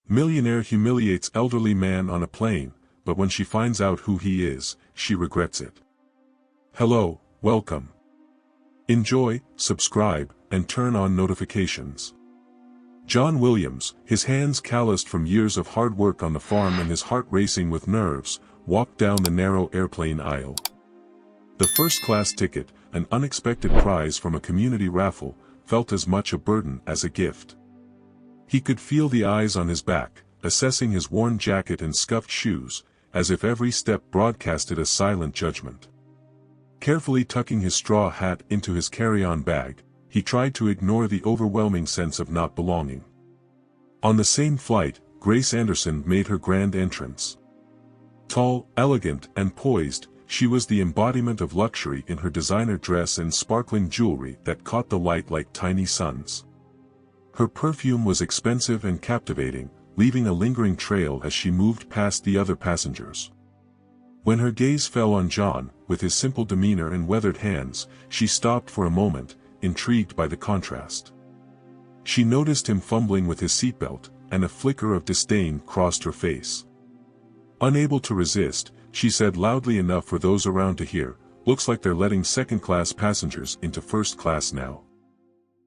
Millionaire humiliates elderly man on a plane, but when she finds out who he is, she regrets it. Hello, welcome. Enjoy, subscribe, and turn on notifications. John Williams, his hands calloused from years of hard work on the farm and his heart racing with nerves, walked down the narrow airplane aisle. The first-class ticket, an unexpected prize from a community raffle, felt as much a burden as a gift. He could feel the eyes on his back, assessing his worn jacket and scuffed shoes, as if every step broadcasted a silent judgment. Carefully tucking his straw hat into his carry-on bag, he tried to ignore the overwhelming sense of not belonging. On the same flight, Grace Anderson made her grand entrance. Tall, elegant, and poised, she was the embodiment of luxury in her designer dress and sparkling jewelry that caught the light like tiny suns. Her perfume was expensive and captivating, leaving a lingering trail as she moved past the other passengers. When her gaze fell on John, with his simple demeanor and weathered hands, she stopped for a moment, intrigued by the contrast. She noticed him fumbling with his seatbelt, and a flicker of disdain crossed her face. Unable to resist, she said loudly enough for those around to hear, "Looks like they're letting second-class passengers into first class now.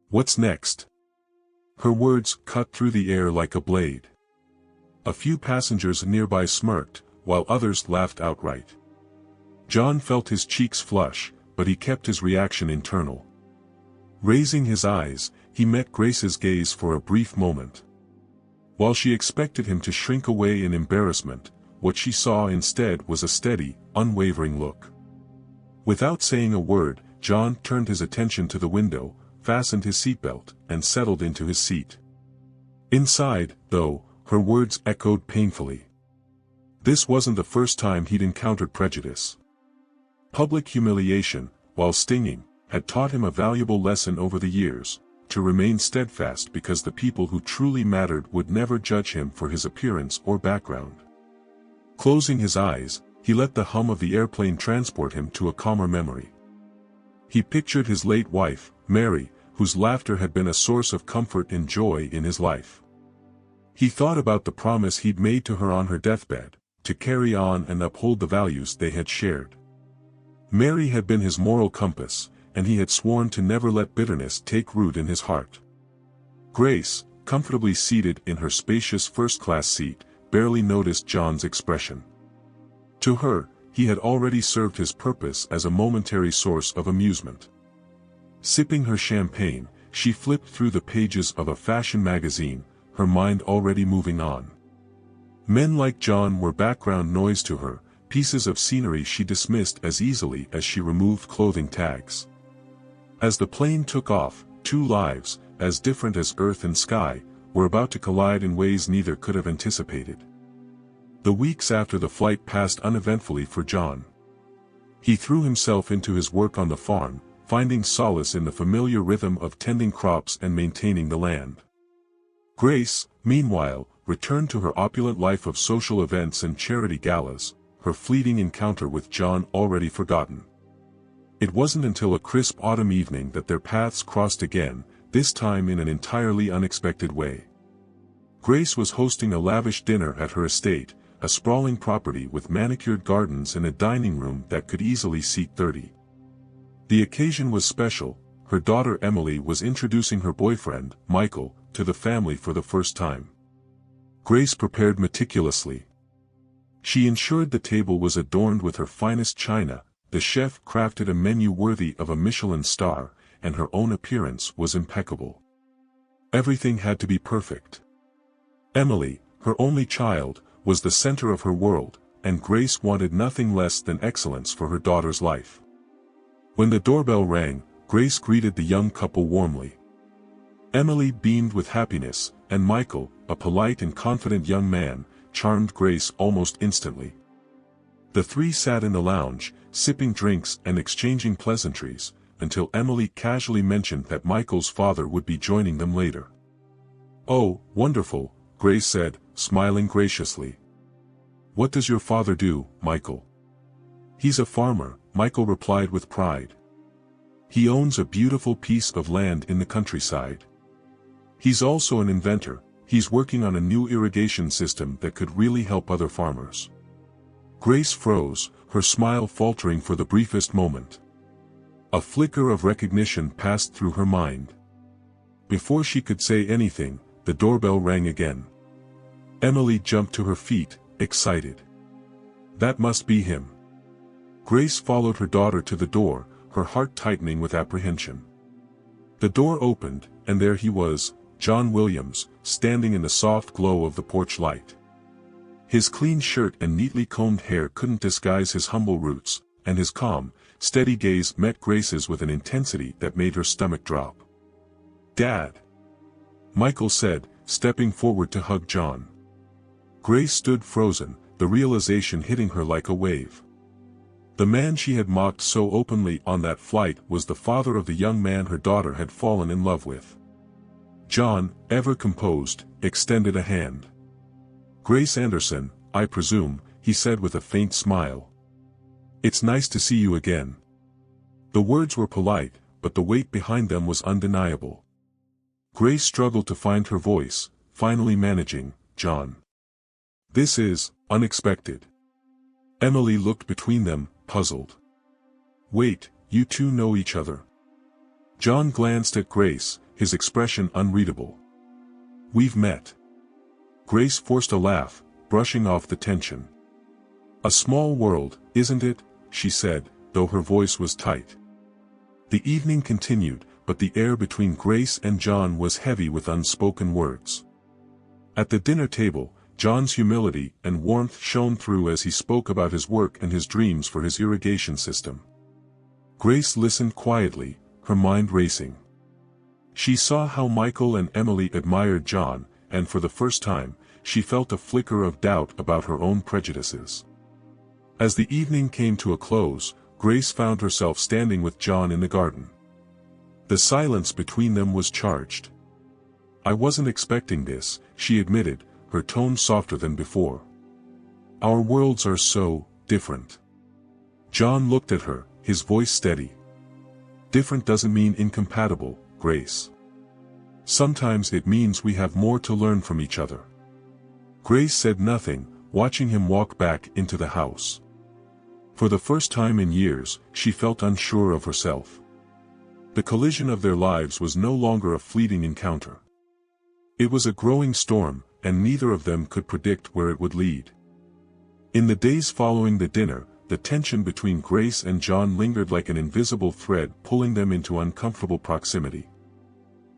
What's next?" Her words cut through the air like a blade. A few passengers nearby smirked, while others laughed outright. John felt his cheeks flush, but he kept his reaction internal. Raising his eyes, he met Grace's gaze for a brief moment. While she expected him to shrink away in embarrassment, what she saw instead was a steady, unwavering look. Without saying a word, John turned his attention to the window, fastened his seatbelt, and settled into his seat. Inside, though, her words echoed painfully. This wasn't the first time he'd encountered prejudice. Public humiliation, while stinging, had taught him a valuable lesson over the years: to remain steadfast because the people who truly mattered would never judge him for his appearance or background. Closing his eyes, he let the hum of the airplane transport him to a calmer memory. He pictured his late wife, Mary, whose laughter had been a source of comfort and joy in his life. He thought about the promise he'd made to her on her deathbed, to carry on and uphold the values they had shared. Mary had been his moral compass, and he had sworn to never let bitterness take root in his heart. Grace, comfortably seated in her spacious first-class seat, barely noticed John's expression. To her, he had already served his purpose as a momentary source of amusement. Sipping her champagne, she flipped through the pages of a fashion magazine, her mind already moving on. Men like John were background noise to her, pieces of scenery she dismissed as easily as she removed clothing tags. As the plane took off, two lives, as different as earth and sky, were about to collide in ways neither could have anticipated. The weeks after the flight passed uneventfully for John. He threw himself into his work on the farm, finding solace in the familiar rhythm of tending crops and maintaining the land. Grace, meanwhile, returned to her opulent life of social events and charity galas, her fleeting encounter with John already forgotten. It wasn't until a crisp autumn evening that their paths crossed again, this time in an entirely unexpected way. Grace was hosting a lavish dinner at her estate, a sprawling property with manicured gardens and a dining room that could easily seat 30. The occasion was special. Her daughter Emily was introducing her boyfriend, Michael, to the family for the first time. Grace prepared meticulously. She ensured the table was adorned with her finest china, the chef crafted a menu worthy of a Michelin star, and her own appearance was impeccable. Everything had to be perfect. Emily, her only child, was the center of her world, and Grace wanted nothing less than excellence for her daughter's life. When the doorbell rang, Grace greeted the young couple warmly. Emily beamed with happiness, and Michael, a polite and confident young man, charmed Grace almost instantly. The three sat in the lounge, sipping drinks and exchanging pleasantries, until Emily casually mentioned that Michael's father would be joining them later. "Oh, wonderful," Grace said, smiling graciously. "What does your father do, Michael?" "He's a farmer," Michael replied with pride. "He owns a beautiful piece of land in the countryside. He's also an inventor," He's working on a new irrigation system that could really help other farmers. Grace froze, her smile faltering for the briefest moment. A flicker of recognition passed through her mind. Before she could say anything, the doorbell rang again. Emily jumped to her feet, excited. That must be him. Grace followed her daughter to the door, her heart tightening with apprehension. The door opened, and there he was, John Williams, standing in the soft glow of the porch light. His clean shirt and neatly combed hair couldn't disguise his humble roots, and his calm, steady gaze met Grace's with an intensity that made her stomach drop. "Dad," Michael said, stepping forward to hug John. Grace stood frozen, the realization hitting her like a wave. The man she had mocked so openly on that flight was the father of the young man her daughter had fallen in love with. John, ever composed, extended a hand. "Grace Anderson, I presume," he said with a faint smile. "It's nice to see you again." The words were polite, but the weight behind them was undeniable. Grace struggled to find her voice, finally managing, "John. This is unexpected." Emily looked between them, puzzled. "Wait, you two know each other?" John glanced at Grace, his expression unreadable. "We've met." Grace forced a laugh, brushing off the tension. "A small world, isn't it?" she said, though her voice was tight. The evening continued, but the air between Grace and John was heavy with unspoken words. At the dinner table, John's humility and warmth shone through as he spoke about his work and his dreams for his irrigation system. Grace listened quietly, her mind racing. She saw how Michael and Emily admired John, and for the first time, she felt a flicker of doubt about her own prejudices. As the evening came to a close, Grace found herself standing with John in the garden. The silence between them was charged. "I wasn't expecting this," she admitted, her tone softer than before. "Our worlds are so different." John looked at her, his voice steady. "Different doesn't mean incompatible, Grace. Sometimes it means we have more to learn from each other." Grace said nothing, watching him walk back into the house. For the first time in years, she felt unsure of herself. The collision of their lives was no longer a fleeting encounter. It was a growing storm, and neither of them could predict where it would lead. In the days following the dinner, the tension between Grace and John lingered like an invisible thread pulling them into uncomfortable proximity.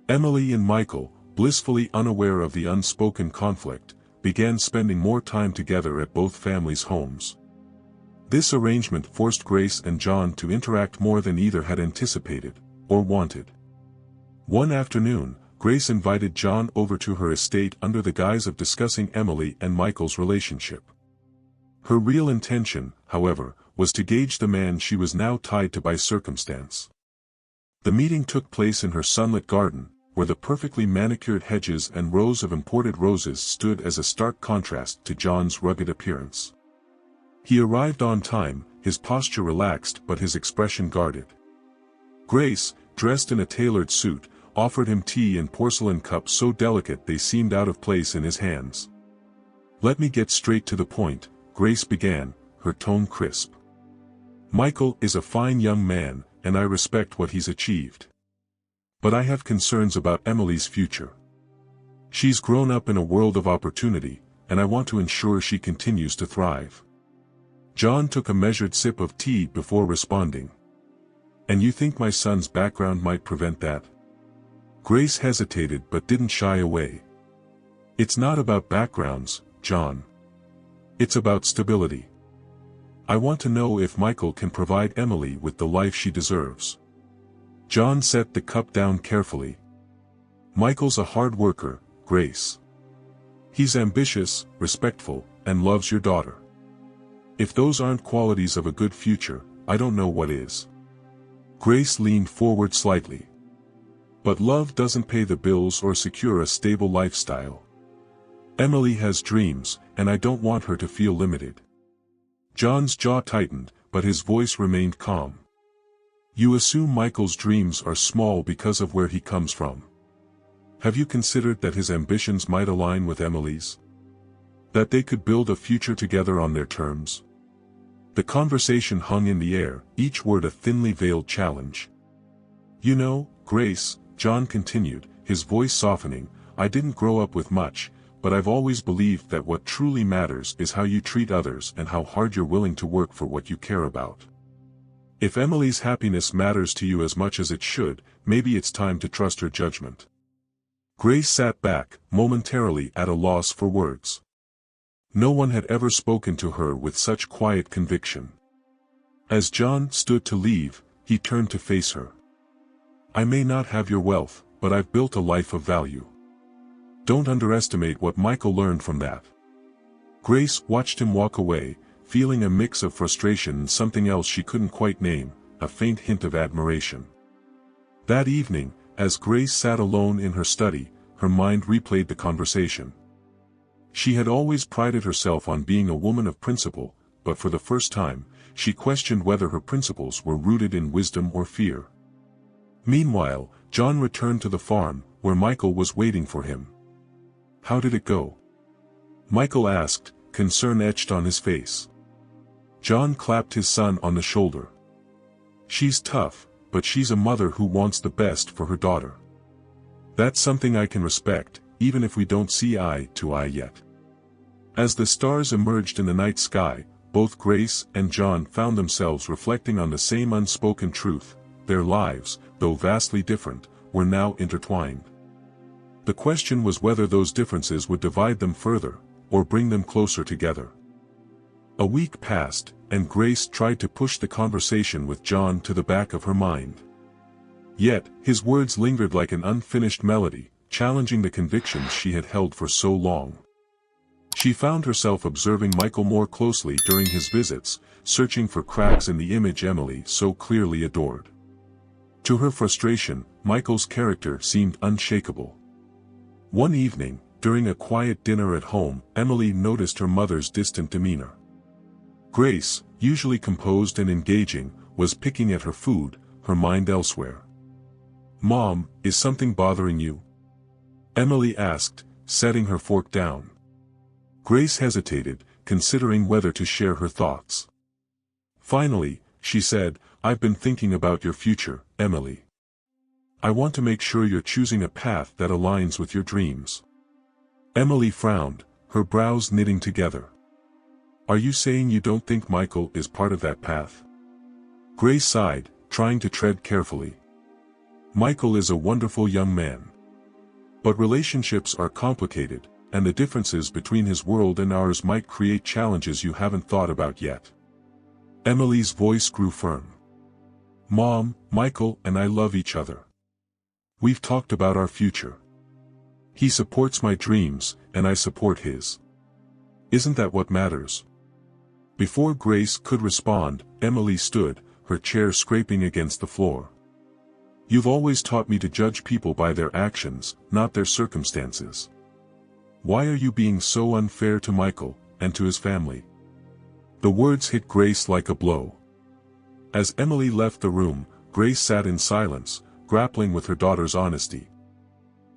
Emily and Michael, blissfully unaware of the unspoken conflict, began spending more time together at both families' homes. This arrangement forced Grace and John to interact more than either had anticipated, or wanted. One afternoon, Grace invited John over to her estate under the guise of discussing Emily and Michael's relationship. Her real intention, however, was to gauge the man she was now tied to by circumstance. The meeting took place in her sunlit garden, where the perfectly manicured hedges and rows of imported roses stood as a stark contrast to John's rugged appearance. He arrived on time, his posture relaxed but his expression guarded. Grace, dressed in a tailored suit, offered him tea in porcelain cups so delicate they seemed out of place in his hands. "Let me get straight to the point," Grace began, her tone crisp. "Michael is a fine young man, and I respect what he's achieved. But I have concerns about Emily's future. She's grown up in a world of opportunity, and I want to ensure she continues to thrive." John took a measured sip of tea before responding. "And you think my son's background might prevent that?" Grace hesitated but didn't shy away. "It's not about backgrounds, John. It's about stability. I want to know if Michael can provide Emily with the life she deserves." John set the cup down carefully. "Michael's a hard worker, Grace. He's ambitious, respectful, and loves your daughter. If those aren't qualities of a good future, I don't know what is." Grace leaned forward slightly. "But love doesn't pay the bills or secure a stable lifestyle. Emily has dreams, and I don't want her to feel limited." John's jaw tightened, but his voice remained calm. "You assume Michael's dreams are small because of where he comes from. Have you considered that his ambitions might align with Emily's? That they could build a future together on their terms? The conversation hung in the air, each word a thinly veiled challenge. You know, Grace, John continued, his voice softening, I didn't grow up with much, but I've always believed that what truly matters is how you treat others and how hard you're willing to work for what you care about. If Emily's happiness matters to you as much as it should, maybe it's time to trust her judgment. Grace sat back, momentarily at a loss for words. No one had ever spoken to her with such quiet conviction. As John stood to leave, he turned to face her. I may not have your wealth, but I've built a life of value. Don't underestimate what Michael learned from that. Grace watched him walk away, feeling a mix of frustration and something else she couldn't quite name, a faint hint of admiration. That evening, as Grace sat alone in her study, her mind replayed the conversation. She had always prided herself on being a woman of principle, but for the first time, she questioned whether her principles were rooted in wisdom or fear. Meanwhile, John returned to the farm, where Michael was waiting for him. How did it go? Michael asked, concern etched on his face. John clapped his son on the shoulder. She's tough, but she's a mother who wants the best for her daughter. That's something I can respect, even if we don't see eye to eye yet. As the stars emerged in the night sky, both Grace and John found themselves reflecting on the same unspoken truth: their lives, though vastly different, were now intertwined. The question was whether those differences would divide them further, or bring them closer together. A week passed, and Grace tried to push the conversation with John to the back of her mind. Yet, his words lingered like an unfinished melody, challenging the convictions she had held for so long. She found herself observing Michael more closely during his visits, searching for cracks in the image Emily so clearly adored. To her frustration, Michael's character seemed unshakable. One evening, during a quiet dinner at home, Emily noticed her mother's distant demeanor. Grace, usually composed and engaging, was picking at her food, her mind elsewhere. Mom, is something bothering you? Emily asked, setting her fork down. Grace hesitated, considering whether to share her thoughts. Finally, she said, I've been thinking about your future, Emily. I want to make sure you're choosing a path that aligns with your dreams. Emily frowned, her brows knitting together. Are you saying you don't think Michael is part of that path? Grace sighed, trying to tread carefully. Michael is a wonderful young man. But relationships are complicated, and the differences between his world and ours might create challenges you haven't thought about yet. Emily's voice grew firm. Mom, Michael and I love each other. We've talked about our future. He supports my dreams, and I support his. Isn't that what matters? Before Grace could respond, Emily stood, her chair scraping against the floor. You've always taught me to judge people by their actions, not their circumstances. Why are you being so unfair to Michael, and to his family? The words hit Grace like a blow. As Emily left the room, Grace sat in silence, grappling with her daughter's honesty.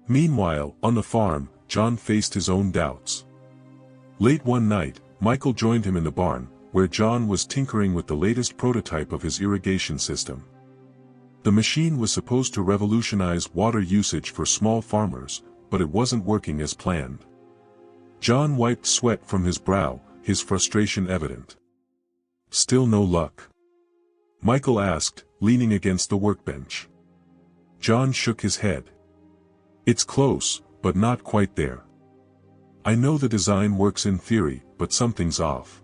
Meanwhile, on the farm, John faced his own doubts. Late one night, Michael joined him in the barn, where John was tinkering with the latest prototype of his irrigation system. The machine was supposed to revolutionize water usage for small farmers, but it wasn't working as planned. John wiped sweat from his brow, his frustration evident. Still no luck? Michael asked, leaning against the workbench. John shook his head. It's close, but not quite there. I know the design works in theory, but something's off.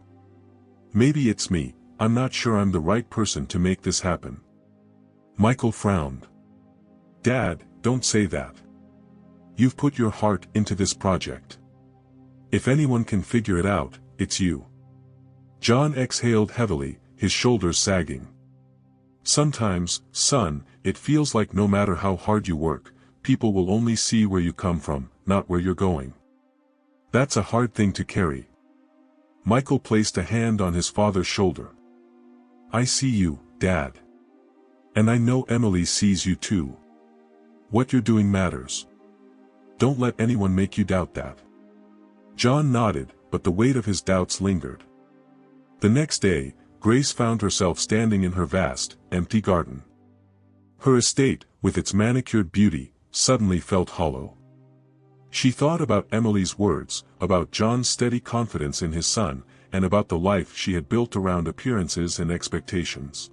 Maybe it's me, I'm not sure I'm the right person to make this happen. Michael frowned. Dad, don't say that. You've put your heart into this project. If anyone can figure it out, it's you. John exhaled heavily, his shoulders sagging. Sometimes, son, it feels like no matter how hard you work, people will only see where you come from, not where you're going. That's a hard thing to carry. Michael placed a hand on his father's shoulder. I see you, Dad. And I know Emily sees you too. What you're doing matters. Don't let anyone make you doubt that." John nodded, but the weight of his doubts lingered. The next day, Grace found herself standing in her vast, empty garden. Her estate, with its manicured beauty, suddenly felt hollow. She thought about Emily's words, about John's steady confidence in his son, and about the life she had built around appearances and expectations.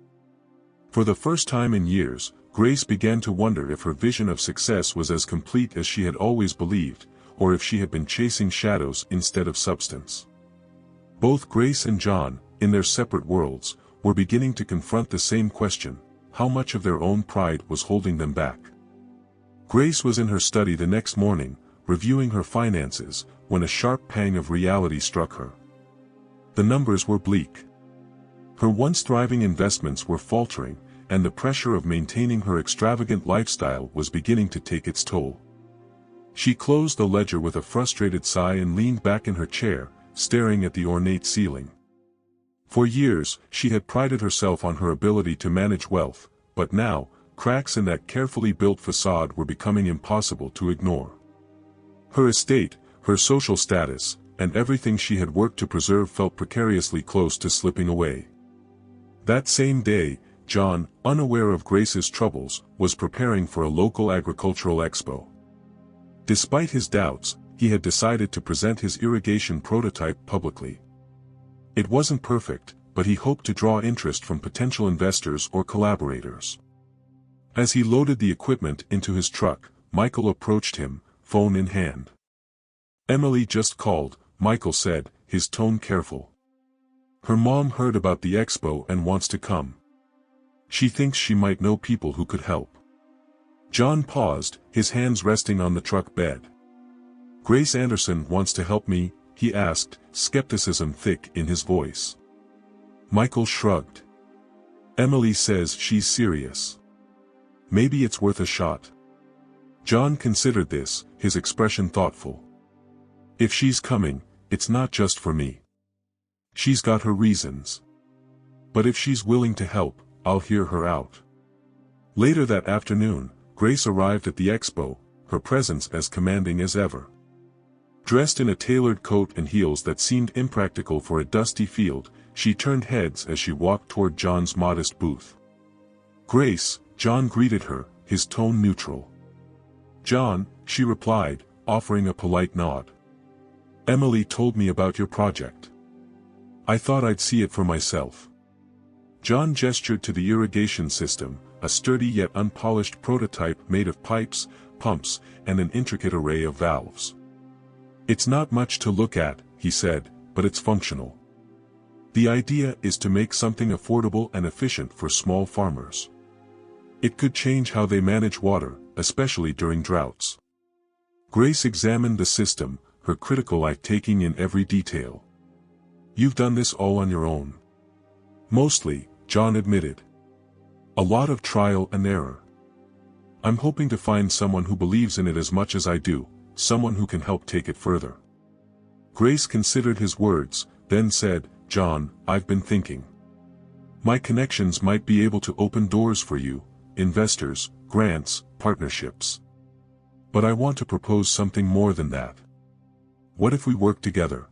For the first time in years, Grace began to wonder if her vision of success was as complete as she had always believed, or if she had been chasing shadows instead of substance. Both Grace and John, in their separate worlds, were beginning to confront the same question: how much of their own pride was holding them back? Grace was in her study the next morning, reviewing her finances, when a sharp pang of reality struck her. The numbers were bleak. Her once thriving investments were faltering, and the pressure of maintaining her extravagant lifestyle was beginning to take its toll. She closed the ledger with a frustrated sigh and leaned back in her chair, staring at the ornate ceiling. For years, she had prided herself on her ability to manage wealth, but now, cracks in that carefully built facade were becoming impossible to ignore. Her estate, her social status, and everything she had worked to preserve felt precariously close to slipping away. That same day, John, unaware of Grace's troubles, was preparing for a local agricultural expo. Despite his doubts, he had decided to present his irrigation prototype publicly. It wasn't perfect, but he hoped to draw interest from potential investors or collaborators. As he loaded the equipment into his truck, Michael approached him, phone in hand. "Emily just called," Michael said, his tone careful. "Her mom heard about the expo and wants to come. She thinks she might know people who could help." John paused, his hands resting on the truck bed. "Grace Anderson wants to help me?" he asked, skepticism thick in his voice. Michael shrugged. "Emily says she's serious. Maybe it's worth a shot." John considered this, his expression thoughtful. "If she's coming, it's not just for me. She's got her reasons. But if she's willing to help, I'll hear her out." Later that afternoon, Grace arrived at the expo, her presence as commanding as ever. Dressed in a tailored coat and heels that seemed impractical for a dusty field, she turned heads as she walked toward John's modest booth. "Grace," John greeted her, his tone neutral. "John," she replied, offering a polite nod. "Emily told me about your project. I thought I'd see it for myself." John gestured to the irrigation system, a sturdy yet unpolished prototype made of pipes, pumps, and an intricate array of valves. "It's not much to look at," he said, "but it's functional. The idea is to make something affordable and efficient for small farmers. It could change how they manage water, especially during droughts." Grace examined the system, her critical eye taking in every detail. "You've done this all on your own?" "Mostly," John admitted. "A lot of trial and error. I'm hoping to find someone who believes in it as much as I do, someone who can help take it further." Grace considered his words, then said, "John, I've been thinking. My connections might be able to open doors for you, investors, grants, partnerships. But I want to propose something more than that. What if we work together?"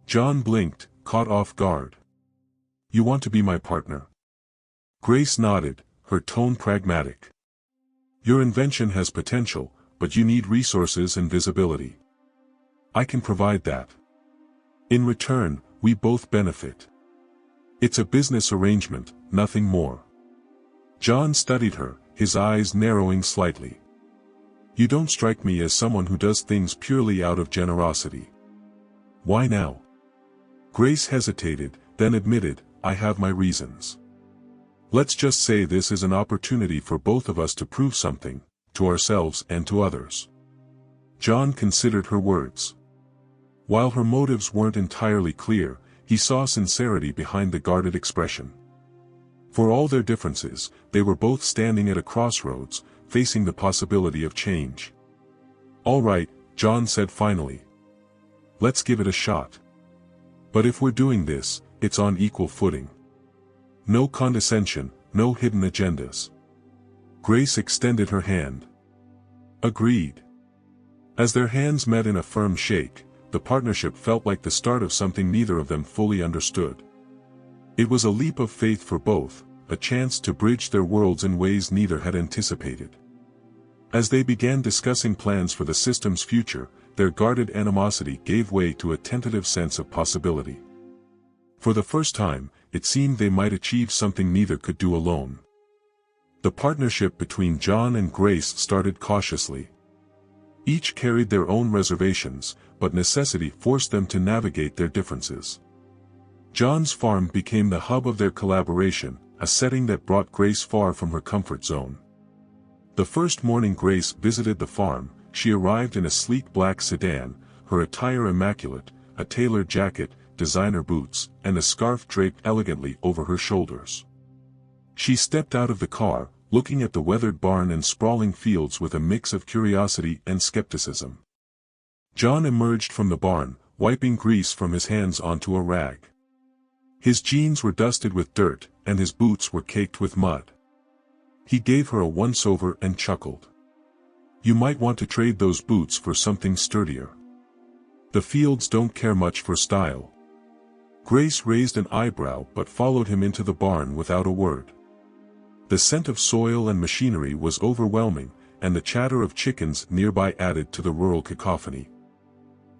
John blinked, caught off guard. "You want to be my partner?" Grace nodded, her tone pragmatic. "Your invention has potential, but you need resources and visibility. I can provide that. In return, we both benefit. It's a business arrangement, nothing more." John studied her, his eyes narrowing slightly. "You don't strike me as someone who does things purely out of generosity." "Why now?" Grace hesitated, then admitted, "I have my reasons. Let's just say this is an opportunity for both of us to prove something, to ourselves and to others." John considered her words. While her motives weren't entirely clear, he saw sincerity behind the guarded expression. For all their differences, they were both standing at a crossroads, facing the possibility of change. "All right," John said finally. "Let's give it a shot. But if we're doing this, it's on equal footing. No condescension, no hidden agendas." Grace extended her hand. "Agreed." As their hands met in a firm shake, the partnership felt like the start of something neither of them fully understood. It was a leap of faith for both, a chance to bridge their worlds in ways neither had anticipated. As they began discussing plans for the system's future, their guarded animosity gave way to a tentative sense of possibility. For the first time, it seemed they might achieve something neither could do alone. The partnership between John and Grace started cautiously. Each carried their own reservations, but necessity forced them to navigate their differences. John's farm became the hub of their collaboration, a setting that brought Grace far from her comfort zone. The first morning Grace visited the farm, she arrived in a sleek black sedan, her attire immaculate, a tailored jacket, designer boots, and a scarf draped elegantly over her shoulders. She stepped out of the car, looking at the weathered barn and sprawling fields with a mix of curiosity and skepticism. John emerged from the barn, wiping grease from his hands onto a rag. His jeans were dusted with dirt, and his boots were caked with mud. He gave her a once-over and chuckled. "You might want to trade those boots for something sturdier. The fields don't care much for style." Grace raised an eyebrow but followed him into the barn without a word. The scent of soil and machinery was overwhelming, and the chatter of chickens nearby added to the rural cacophony.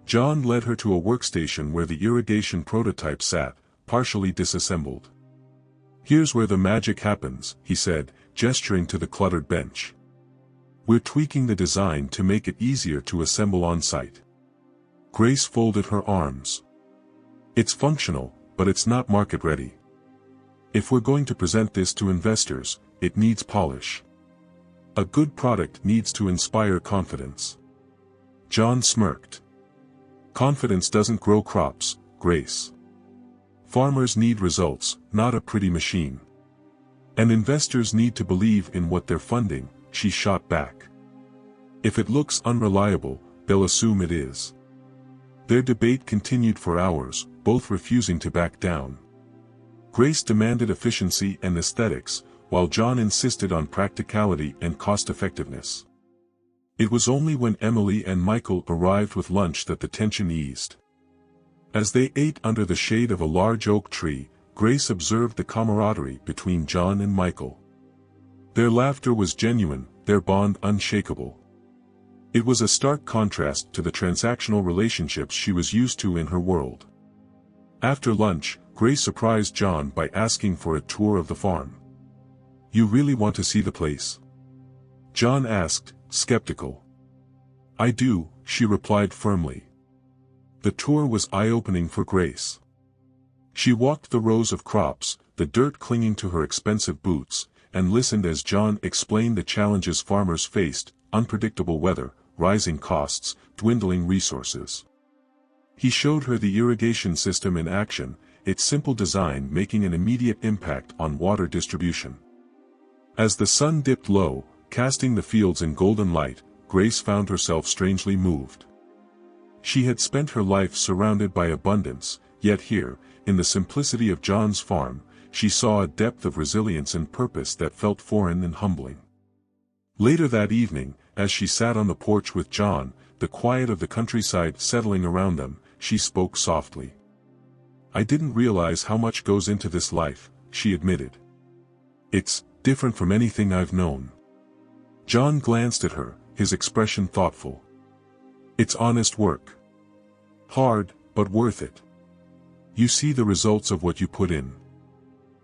John led her to a workstation where the irrigation prototype sat, partially disassembled. "Here's where the magic happens," he said, gesturing to the cluttered bench. "We're tweaking the design to make it easier to assemble on site." Grace folded her arms. "It's functional, but it's not market-ready. If we're going to present this to investors, it needs polish. A good product needs to inspire confidence." John smirked. "Confidence doesn't grow crops, Grace. Farmers need results, not a pretty machine. And investors need to believe in what they're funding," she shot back. "If it looks unreliable, they'll assume it is." Their debate continued for hours, both refusing to back down. Grace demanded efficiency and aesthetics, while John insisted on practicality and cost-effectiveness. It was only when Emily and Michael arrived with lunch that the tension eased. As they ate under the shade of a large oak tree, Grace observed the camaraderie between John and Michael. Their laughter was genuine, their bond unshakable. It was a stark contrast to the transactional relationships she was used to in her world. After lunch, Grace surprised John by asking for a tour of the farm. "You really want to see the place?" John asked, skeptical. "I do," she replied firmly. The tour was eye-opening for Grace. She walked the rows of crops, the dirt clinging to her expensive boots, and listened as John explained the challenges farmers faced: unpredictable weather, rising costs, dwindling resources. He showed her the irrigation system in action, its simple design making an immediate impact on water distribution. As the sun dipped low, casting the fields in golden light, Grace found herself strangely moved. She had spent her life surrounded by abundance, yet here, in the simplicity of John's farm, she saw a depth of resilience and purpose that felt foreign and humbling. Later that evening, as she sat on the porch with John, the quiet of the countryside settling around them, she spoke softly. "I didn't realize how much goes into this life," she admitted. "It's different from anything I've known." John glanced at her, his expression thoughtful. "It's honest work. Hard, but worth it. You see the results of what you put in."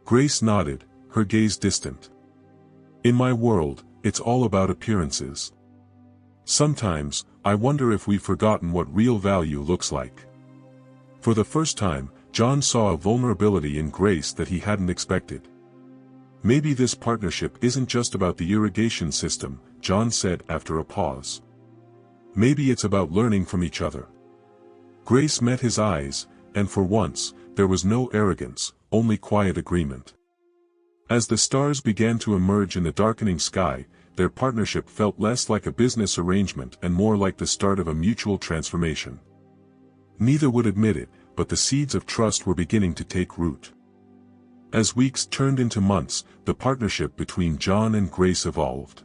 Grace nodded, her gaze distant. "In my world, it's all about appearances. Sometimes, I wonder if we've forgotten what real value looks like." For the first time, John saw a vulnerability in Grace that he hadn't expected. "Maybe this partnership isn't just about the irrigation system," John said after a pause. "Maybe it's about learning from each other." Grace met his eyes, and for once, there was no arrogance, only quiet agreement. As the stars began to emerge in the darkening sky, their partnership felt less like a business arrangement and more like the start of a mutual transformation. Neither would admit it, but the seeds of trust were beginning to take root. As weeks turned into months, the partnership between John and Grace evolved.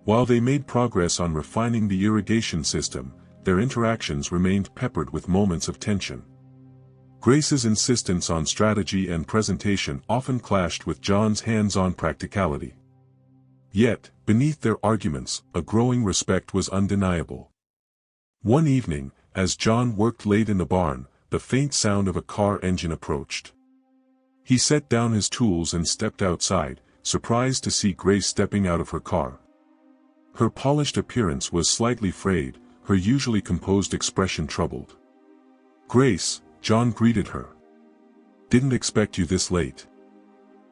While they made progress on refining the irrigation system, their interactions remained peppered with moments of tension. Grace's insistence on strategy and presentation often clashed with John's hands-on practicality. Yet, beneath their arguments, a growing respect was undeniable. One evening, as John worked late in the barn, the faint sound of a car engine approached. He set down his tools and stepped outside, surprised to see Grace stepping out of her car. Her polished appearance was slightly frayed, her usually composed expression troubled. "Grace," John greeted her. "Didn't expect you this late."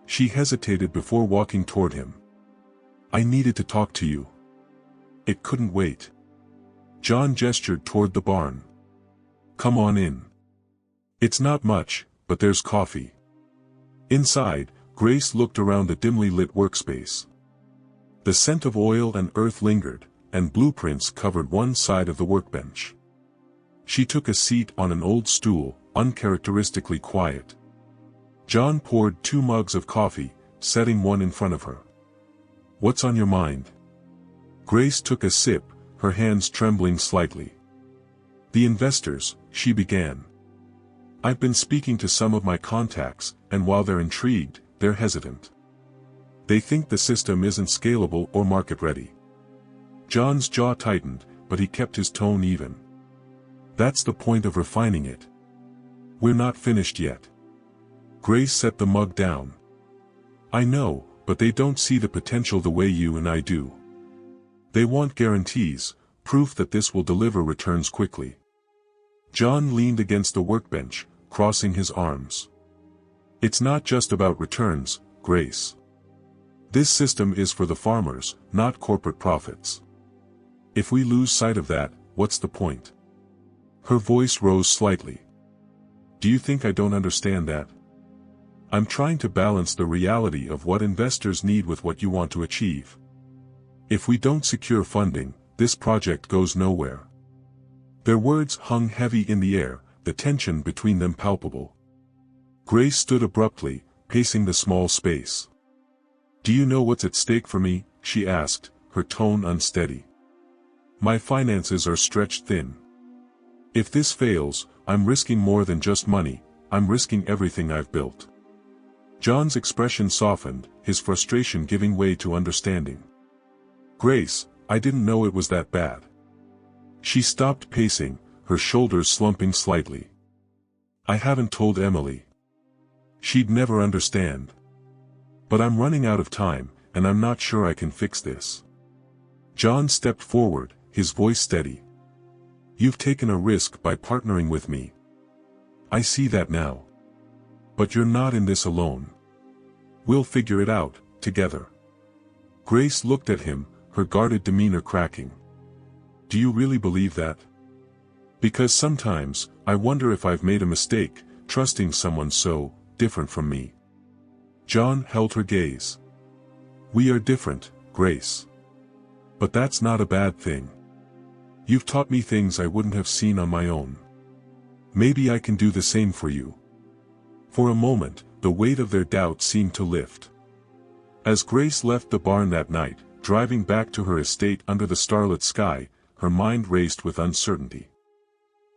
She hesitated before walking toward him. "I needed to talk to you. It couldn't wait." John gestured toward the barn. "Come on in. It's not much, but there's coffee." Inside, Grace looked around the dimly lit workspace. The scent of oil and earth lingered, and blueprints covered one side of the workbench. She took a seat on an old stool, uncharacteristically quiet. John poured 2 mugs of coffee, setting one in front of her. "What's on your mind?" Grace took a sip, her hands trembling slightly. "The investors," she began. "I've been speaking to some of my contacts, and while they're intrigued, they're hesitant. They think the system isn't scalable or market-ready." John's jaw tightened, but he kept his tone even. "That's the point of refining it. We're not finished yet." Grace set the mug down. "I know, but they don't see the potential the way you and I do. They want guarantees, proof that this will deliver returns quickly." John leaned against the workbench, crossing his arms. "It's not just about returns, Grace. This system is for the farmers, not corporate profits. If we lose sight of that, what's the point?" Her voice rose slightly. "Do you think I don't understand that? I'm trying to balance the reality of what investors need with what you want to achieve. If we don't secure funding, this project goes nowhere." Their words hung heavy in the air, the tension between them palpable. Grace stood abruptly, pacing the small space. "Do you know what's at stake for me?" she asked, her tone unsteady. "My finances are stretched thin. If this fails, I'm risking more than just money, I'm risking everything I've built." John's expression softened, his frustration giving way to understanding. "Grace, I didn't know it was that bad." She stopped pacing, her shoulders slumping slightly. "I haven't told Emily. She'd never understand. But I'm running out of time, and I'm not sure I can fix this." John stepped forward, his voice steady. "You've taken a risk by partnering with me. I see that now. But you're not in this alone. We'll figure it out, together." Grace looked at him, her guarded demeanor cracking. "Do you really believe that? Because sometimes, I wonder if I've made a mistake, trusting someone so different from me." John held her gaze. "We are different, Grace. But that's not a bad thing. You've taught me things I wouldn't have seen on my own. Maybe I can do the same for you." For a moment, the weight of their doubt seemed to lift. As Grace left the barn that night, driving back to her estate under the starlit sky, her mind raced with uncertainty.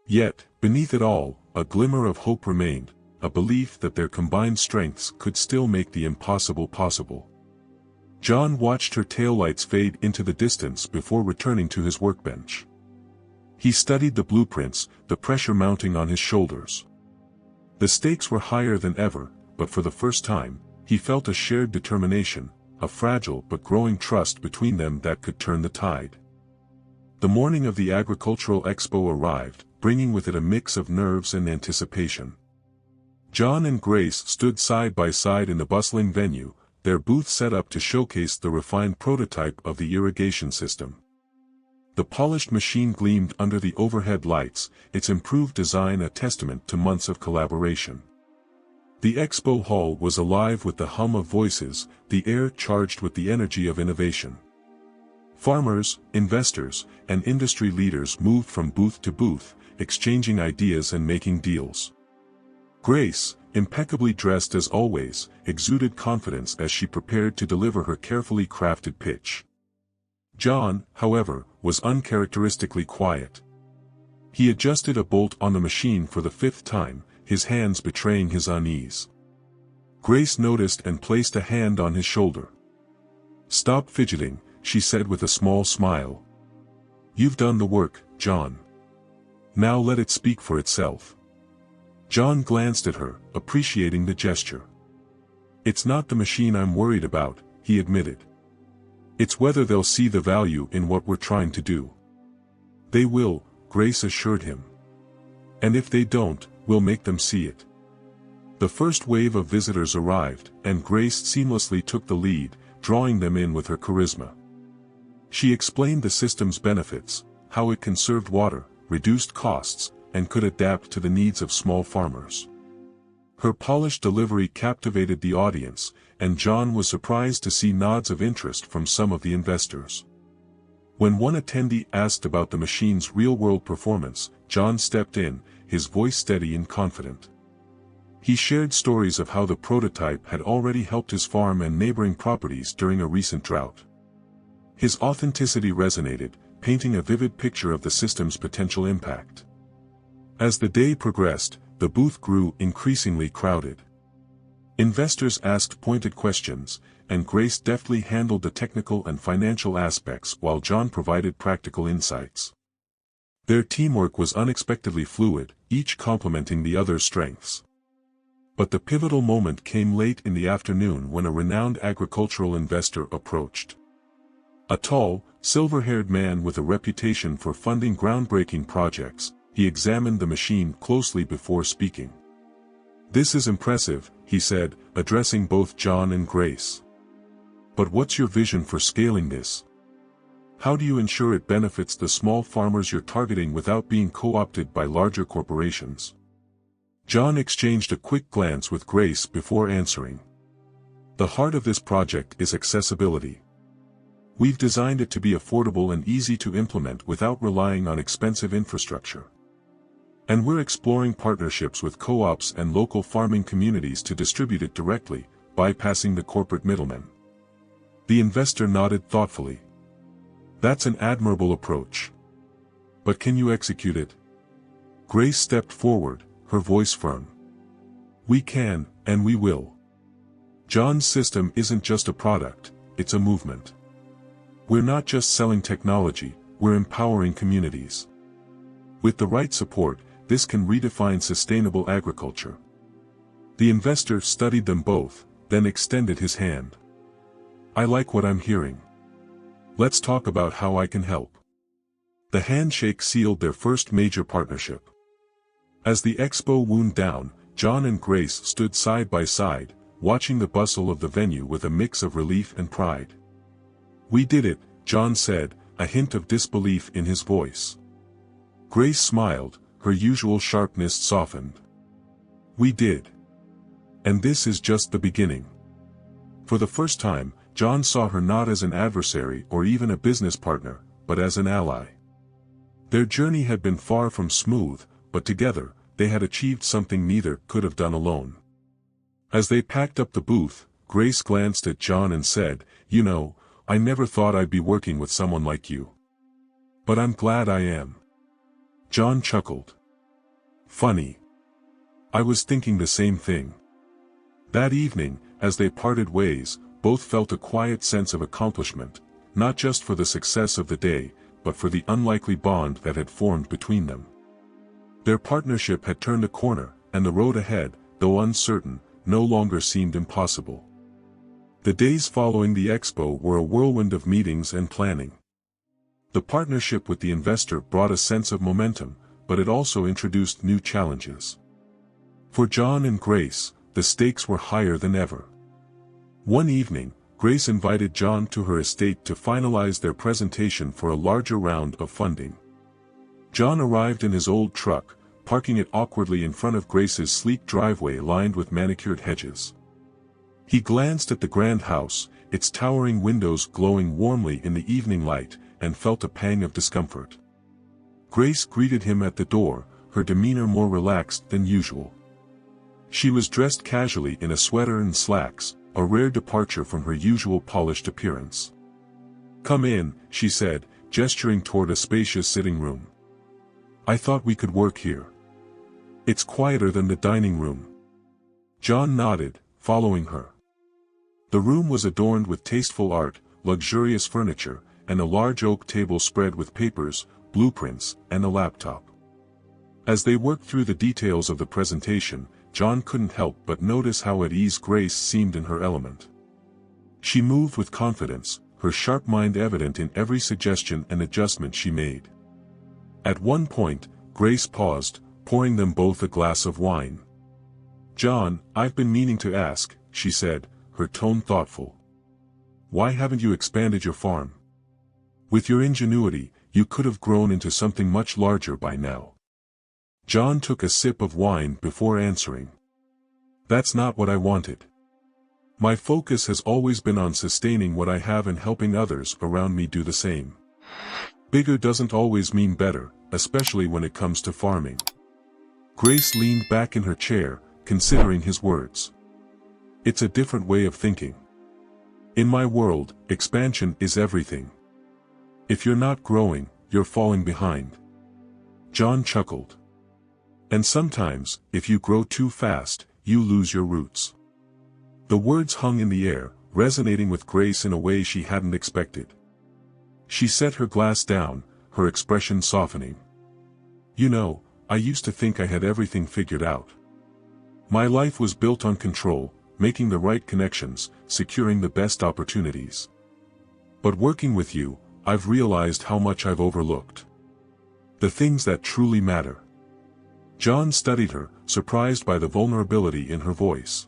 Yet, beneath it all, a glimmer of hope remained, a belief that their combined strengths could still make the impossible possible. John watched her taillights fade into the distance before returning to his workbench. He studied the blueprints, the pressure mounting on his shoulders. The stakes were higher than ever, but for the first time, he felt a shared determination, a fragile but growing trust between them that could turn the tide. The morning of the Agricultural Expo arrived, bringing with it a mix of nerves and anticipation. John and Grace stood side by side in the bustling venue, their booth set up to showcase the refined prototype of the irrigation system. The polished machine gleamed under the overhead lights, its improved design a testament to months of collaboration. The expo hall was alive with the hum of voices, the air charged with the energy of innovation. Farmers, investors, and industry leaders moved from booth to booth, exchanging ideas and making deals. Grace, impeccably dressed as always, exuded confidence as she prepared to deliver her carefully crafted pitch. John, however, was uncharacteristically quiet. He adjusted a bolt on the machine for the 5th time, his hands betraying his unease. Grace noticed and placed a hand on his shoulder. "Stop fidgeting," she said with a small smile. "You've done the work, John. Now let it speak for itself." John glanced at her, appreciating the gesture. "It's not the machine I'm worried about," he admitted. "It's whether they'll see the value in what we're trying to do." "They will," Grace assured him. "And if they don't, we'll make them see it." The first wave of visitors arrived, and Grace seamlessly took the lead, drawing them in with her charisma. She explained the system's benefits, how it conserved water, reduced costs, and could adapt to the needs of small farmers. Her polished delivery captivated the audience, and John was surprised to see nods of interest from some of the investors. When one attendee asked about the machine's real-world performance, John stepped in, his voice steady and confident. He shared stories of how the prototype had already helped his farm and neighboring properties during a recent drought. His authenticity resonated, painting a vivid picture of the system's potential impact. As the day progressed, the booth grew increasingly crowded. Investors asked pointed questions, and Grace deftly handled the technical and financial aspects while John provided practical insights. Their teamwork was unexpectedly fluid, each complementing the other's strengths. But the pivotal moment came late in the afternoon when a renowned agricultural investor approached. A tall, silver-haired man with a reputation for funding groundbreaking projects, he examined the machine closely before speaking. "This is impressive," he said, addressing both John and Grace. "But what's your vision for scaling this? How do you ensure it benefits the small farmers you're targeting without being co-opted by larger corporations?" John exchanged a quick glance with Grace before answering. "The heart of this project is accessibility. We've designed it to be affordable and easy to implement without relying on expensive infrastructure. And we're exploring partnerships with co-ops and local farming communities to distribute it directly, bypassing the corporate middlemen." The investor nodded thoughtfully. "That's an admirable approach. But can you execute it?" Grace stepped forward, her voice firm. "We can, and we will. John's system isn't just a product, it's a movement. We're not just selling technology, we're empowering communities. With the right support, this can redefine sustainable agriculture." The investor studied them both, then extended his hand. "I like what I'm hearing. Let's talk about how I can help." The handshake sealed their first major partnership. As the expo wound down, John and Grace stood side by side, watching the bustle of the venue with a mix of relief and pride. "We did it," John said, a hint of disbelief in his voice. Grace smiled, her usual sharpness softened. "We did. And this is just the beginning." For the first time, John saw her not as an adversary or even a business partner, but as an ally. Their journey had been far from smooth, but together, they had achieved something neither could have done alone. As they packed up the booth, Grace glanced at John and said, "You know, I never thought I'd be working with someone like you. But I'm glad I am." John chuckled. "Funny. I was thinking the same thing." That evening, as they parted ways, both felt a quiet sense of accomplishment, not just for the success of the day, but for the unlikely bond that had formed between them. Their partnership had turned a corner, and the road ahead, though uncertain, no longer seemed impossible. The days following the expo were a whirlwind of meetings and planning. The partnership with the investor brought a sense of momentum, but it also introduced new challenges. For John and Grace, the stakes were higher than ever. One evening, Grace invited John to her estate to finalize their presentation for a larger round of funding. John arrived in his old truck, parking it awkwardly in front of Grace's sleek driveway lined with manicured hedges. He glanced at the grand house, its towering windows glowing warmly in the evening light, and felt a pang of discomfort. Grace greeted him at the door, her demeanor more relaxed than usual. She was dressed casually in a sweater and slacks, a rare departure from her usual polished appearance. "Come in," she said, gesturing toward a spacious sitting room. "I thought we could work here. It's quieter than the dining room." John nodded, following her. The room was adorned with tasteful art, luxurious furniture, and a large oak table spread with papers, blueprints, and a laptop. As they worked through the details of the presentation, John couldn't help but notice how at ease Grace seemed in her element. She moved with confidence, her sharp mind evident in every suggestion and adjustment she made. At one point, Grace paused, pouring them both a glass of wine. "John, I've been meaning to ask," she said, her tone thoughtful. "Why haven't you expanded your farm? With your ingenuity, you could have grown into something much larger by now." John took a sip of wine before answering. "That's not what I wanted. My focus has always been on sustaining what I have and helping others around me do the same. Bigger doesn't always mean better, especially when it comes to farming." Grace leaned back in her chair, considering his words. "It's a different way of thinking. In my world, expansion is everything. If you're not growing, you're falling behind." John chuckled. "And sometimes, if you grow too fast, you lose your roots." The words hung in the air, resonating with Grace in a way she hadn't expected. She set her glass down, her expression softening. "You know, I used to think I had everything figured out. My life was built on control, making the right connections, securing the best opportunities. But working with you, I've realized how much I've overlooked. The things that truly matter." John studied her, surprised by the vulnerability in her voice.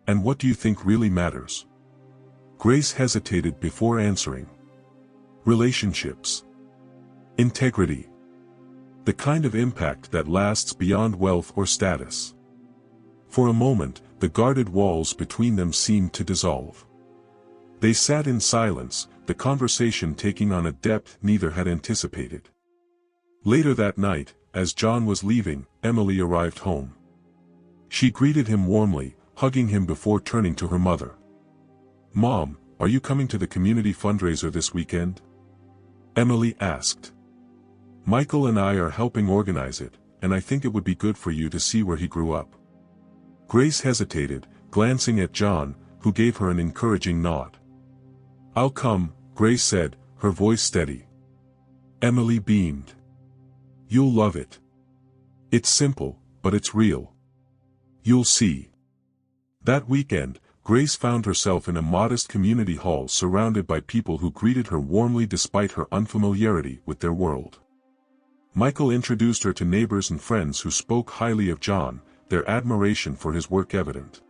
"And what do you think really matters?" Grace hesitated before answering. "Relationships. Integrity. The kind of impact that lasts beyond wealth or status." For a moment, the guarded walls between them seemed to dissolve. They sat in silence, the conversation taking on a depth neither had anticipated. Later that night, as John was leaving, Emily arrived home. She greeted him warmly, hugging him before turning to her mother. "Mom, are you coming to the community fundraiser this weekend?" Emily asked. "Michael and I are helping organize it, and I think it would be good for you to see where he grew up." Grace hesitated, glancing at John, who gave her an encouraging nod. "I'll come," Grace said, her voice steady. Emily beamed. "You'll love it. It's simple, but it's real. You'll see." That weekend, Grace found herself in a modest community hall surrounded by people who greeted her warmly despite her unfamiliarity with their world. Michael introduced her to neighbors and friends who spoke highly of John, their admiration for his work evident.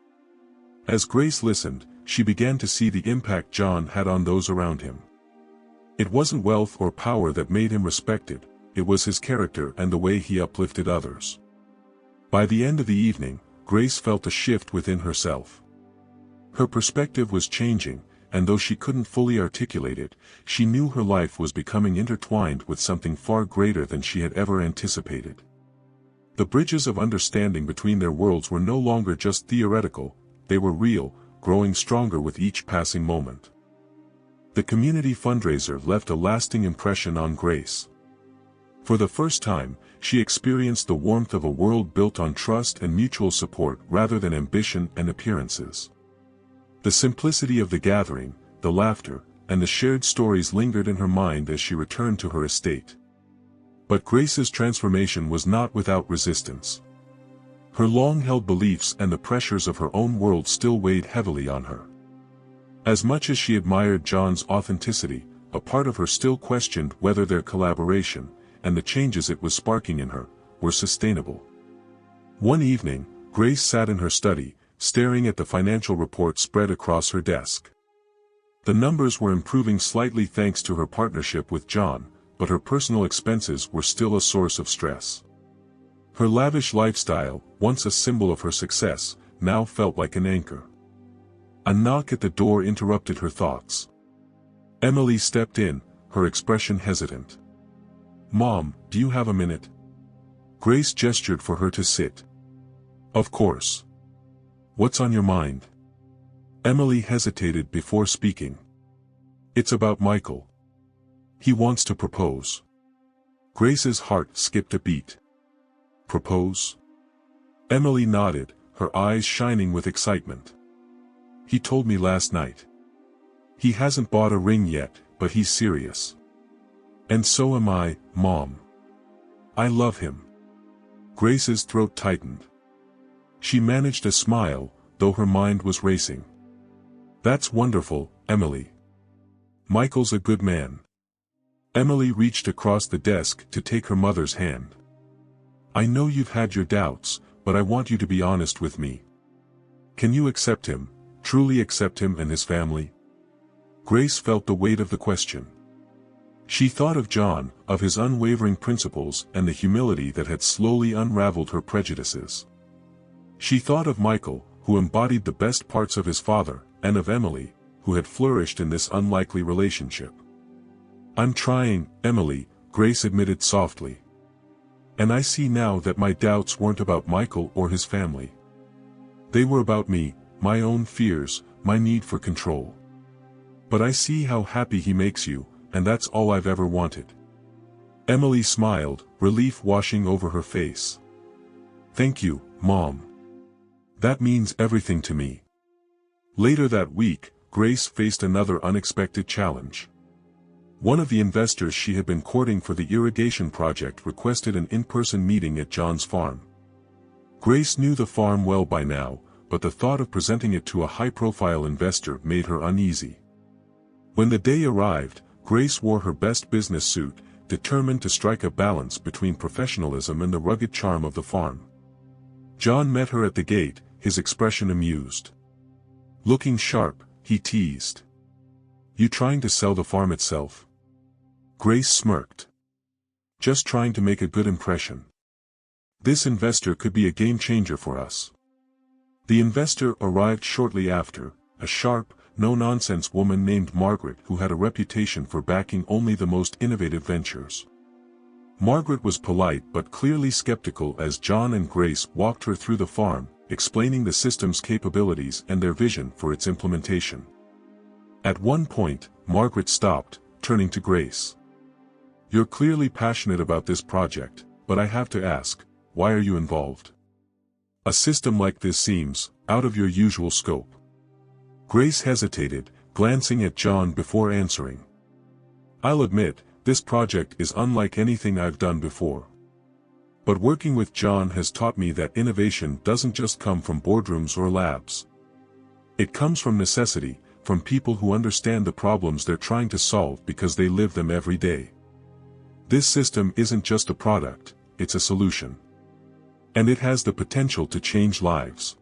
As Grace listened, she began to see the impact John had on those around him. It wasn't wealth or power that made him respected, it was his character and the way he uplifted others. By the end of the evening, Grace felt a shift within herself. Her perspective was changing, and though she couldn't fully articulate it, she knew her life was becoming intertwined with something far greater than she had ever anticipated. The bridges of understanding between their worlds were no longer just theoretical, they were real, growing stronger with each passing moment. The community fundraiser left a lasting impression on Grace. For the first time, she experienced the warmth of a world built on trust and mutual support rather than ambition and appearances. The simplicity of the gathering, the laughter, and the shared stories lingered in her mind as she returned to her estate. But Grace's transformation was not without resistance. Her long-held beliefs and the pressures of her own world still weighed heavily on her. As much as she admired John's authenticity, a part of her still questioned whether their collaboration, and the changes it was sparking in her, were sustainable. One evening, Grace sat in her study, staring at the financial report spread across her desk. The numbers were improving slightly thanks to her partnership with John, but her personal expenses were still a source of stress. Her lavish lifestyle, once a symbol of her success, now felt like an anchor. A knock at the door interrupted her thoughts. Emily stepped in, her expression hesitant. "Mom, do you have a minute?" Grace gestured for her to sit. "Of course. What's on your mind?" Emily hesitated before speaking. It's about Michael. He wants to propose. Grace's heart skipped a beat. Propose? Emily nodded, her eyes shining with excitement. He told me last night. He hasn't bought a ring yet, but he's serious. And so am I, Mom. I love him. Grace's throat tightened. She managed a smile, though her mind was racing. That's wonderful, Emily. Michael's a good man. Emily reached across the desk to take her mother's hand. I know you've had your doubts, but I want you to be honest with me. Can you accept him, truly accept him and his family? Grace felt the weight of the question. She thought of John, of his unwavering principles and the humility that had slowly unraveled her prejudices. She thought of Michael, who embodied the best parts of his father, and of Emily, who had flourished in this unlikely relationship. I'm trying, Emily, Grace admitted softly. And I see now that my doubts weren't about Michael or his family. They were about me, my own fears, my need for control. But I see how happy he makes you, and that's all I've ever wanted. Emily smiled, relief washing over her face. Thank you, Mom. That means everything to me. Later that week, Grace faced another unexpected challenge. One of the investors she had been courting for the irrigation project requested an in-person meeting at John's farm. Grace knew the farm well by now, but the thought of presenting it to a high-profile investor made her uneasy. When the day arrived, Grace wore her best business suit, determined to strike a balance between professionalism and the rugged charm of the farm. John met her at the gate, his expression amused. Looking sharp, he teased. You trying to sell the farm itself? Grace smirked. Just trying to make a good impression. This investor could be a game changer for us. The investor arrived shortly after, a sharp, no-nonsense woman named Margaret who had a reputation for backing only the most innovative ventures. Margaret was polite but clearly skeptical as John and Grace walked her through the farm, explaining the system's capabilities and their vision for its implementation. At one point, Margaret stopped, turning to Grace. You're clearly passionate about this project, but I have to ask, why are you involved? A system like this seems out of your usual scope. Grace hesitated, glancing at John before answering. I'll admit, this project is unlike anything I've done before. But working with John has taught me that innovation doesn't just come from boardrooms or labs. It comes from necessity, from people who understand the problems they're trying to solve because they live them every day. This system isn't just a product, it's a solution. And it has the potential to change lives.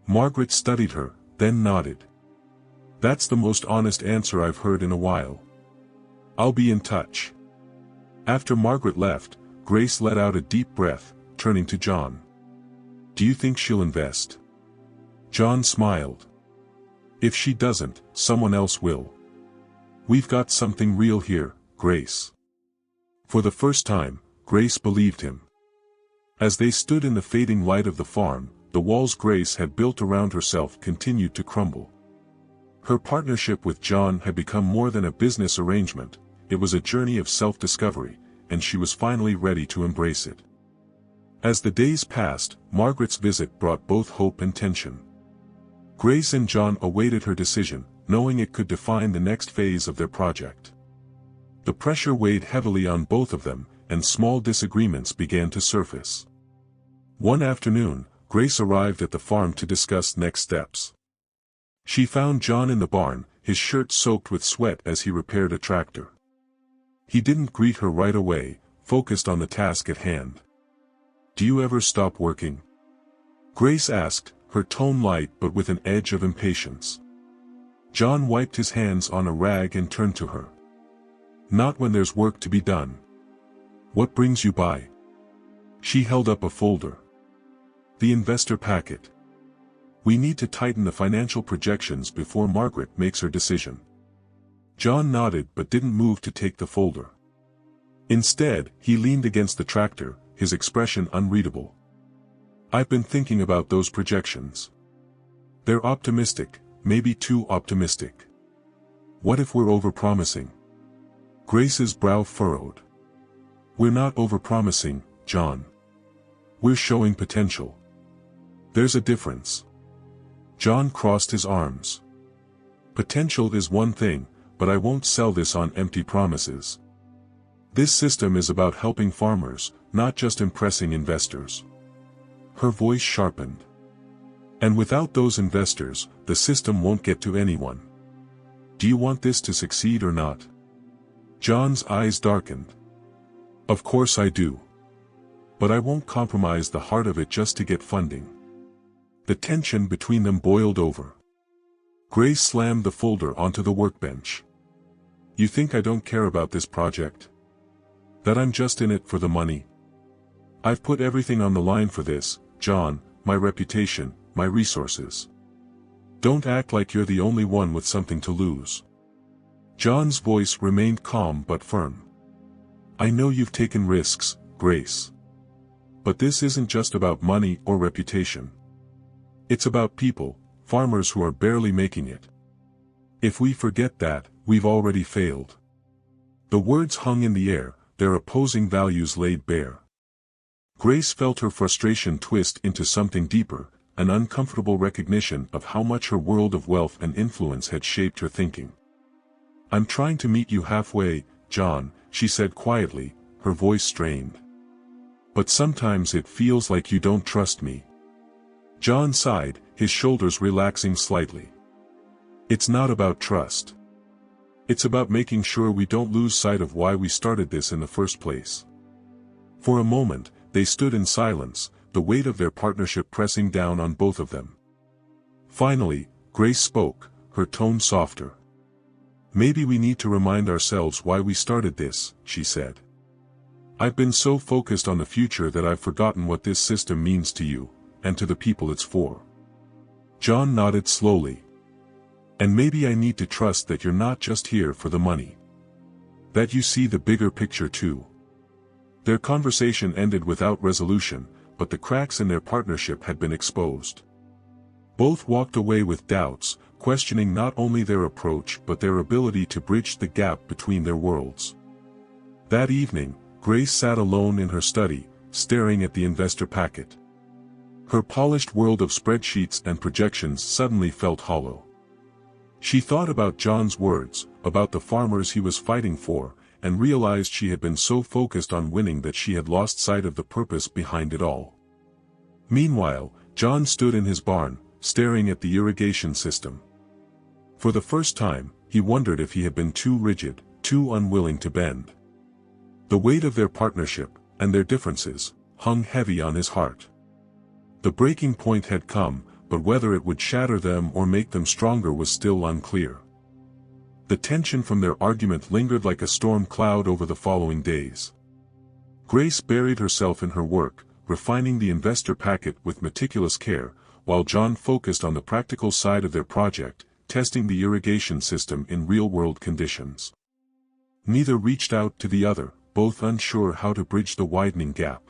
Margaret studied her, then nodded. That's the most honest answer I've heard in a while. I'll be in touch. After Margaret left, Grace let out a deep breath, turning to John. Do you think she'll invest? John smiled. If she doesn't, someone else will. We've got something real here, Grace. For the first time, Grace believed him. As they stood in the fading light of the farm, the walls Grace had built around herself continued to crumble. Her partnership with John had become more than a business arrangement, it was a journey of self-discovery, and she was finally ready to embrace it. As the days passed, Margaret's visit brought both hope and tension. Grace and John awaited her decision, knowing it could define the next phase of their project. The pressure weighed heavily on both of them, and small disagreements began to surface. One afternoon, Grace arrived at the farm to discuss next steps. She found John in the barn, his shirt soaked with sweat as he repaired a tractor. He didn't greet her right away, focused on the task at hand. Do you ever stop working? Grace asked, her tone light but with an edge of impatience. John wiped his hands on a rag and turned to her. Not when there's work to be done. What brings you by? She held up a folder. The investor packet. We need to tighten the financial projections before Margaret makes her decision. John nodded but didn't move to take the folder. Instead, he leaned against the tractor, his expression unreadable. I've been thinking about those projections. They're optimistic, maybe too optimistic. What if we're overpromising? Grace's brow furrowed. We're not overpromising, John. We're showing potential. There's a difference. John crossed his arms. Potential is one thing, but I won't sell this on empty promises. This system is about helping farmers, not just impressing investors. Her voice sharpened. And without those investors, the system won't get to anyone. Do you want this to succeed or not? John's eyes darkened. Of course I do. But I won't compromise the heart of it just to get funding. The tension between them boiled over. Grace slammed the folder onto the workbench. You think I don't care about this project? That I'm just in it for the money? I've put everything on the line for this, John, my reputation, my resources. Don't act like you're the only one with something to lose. John's voice remained calm but firm. I know you've taken risks, Grace. But this isn't just about money or reputation. It's about people, farmers who are barely making it. If we forget that, we've already failed. The words hung in the air, their opposing values laid bare. Grace felt her frustration twist into something deeper, an uncomfortable recognition of how much her world of wealth and influence had shaped her thinking. I'm trying to meet you halfway, John, she said quietly, her voice strained. But sometimes it feels like you don't trust me. John sighed, his shoulders relaxing slightly. It's not about trust. It's about making sure we don't lose sight of why we started this in the first place. For a moment, they stood in silence, the weight of their partnership pressing down on both of them. Finally, Grace spoke, her tone softer. Maybe we need to remind ourselves why we started this, she said. I've been so focused on the future that I've forgotten what this system means to you, and to the people it's for. John nodded slowly. And maybe I need to trust that you're not just here for the money. That you see the bigger picture too. Their conversation ended without resolution, but the cracks in their partnership had been exposed. Both walked away with doubts, questioning not only their approach but their ability to bridge the gap between their worlds. That evening, Grace sat alone in her study, staring at the investor packet. Her polished world of spreadsheets and projections suddenly felt hollow. She thought about John's words, about the farmers he was fighting for, and realized she had been so focused on winning that she had lost sight of the purpose behind it all. Meanwhile, John stood in his barn, staring at the irrigation system. For the first time, he wondered if he had been too rigid, too unwilling to bend. The weight of their partnership, and their differences, hung heavy on his heart. The breaking point had come, but whether it would shatter them or make them stronger was still unclear. The tension from their argument lingered like a storm cloud over the following days. Grace buried herself in her work, refining the investor packet with meticulous care, while John focused on the practical side of their project, testing the irrigation system in real-world conditions. Neither reached out to the other, both unsure how to bridge the widening gap.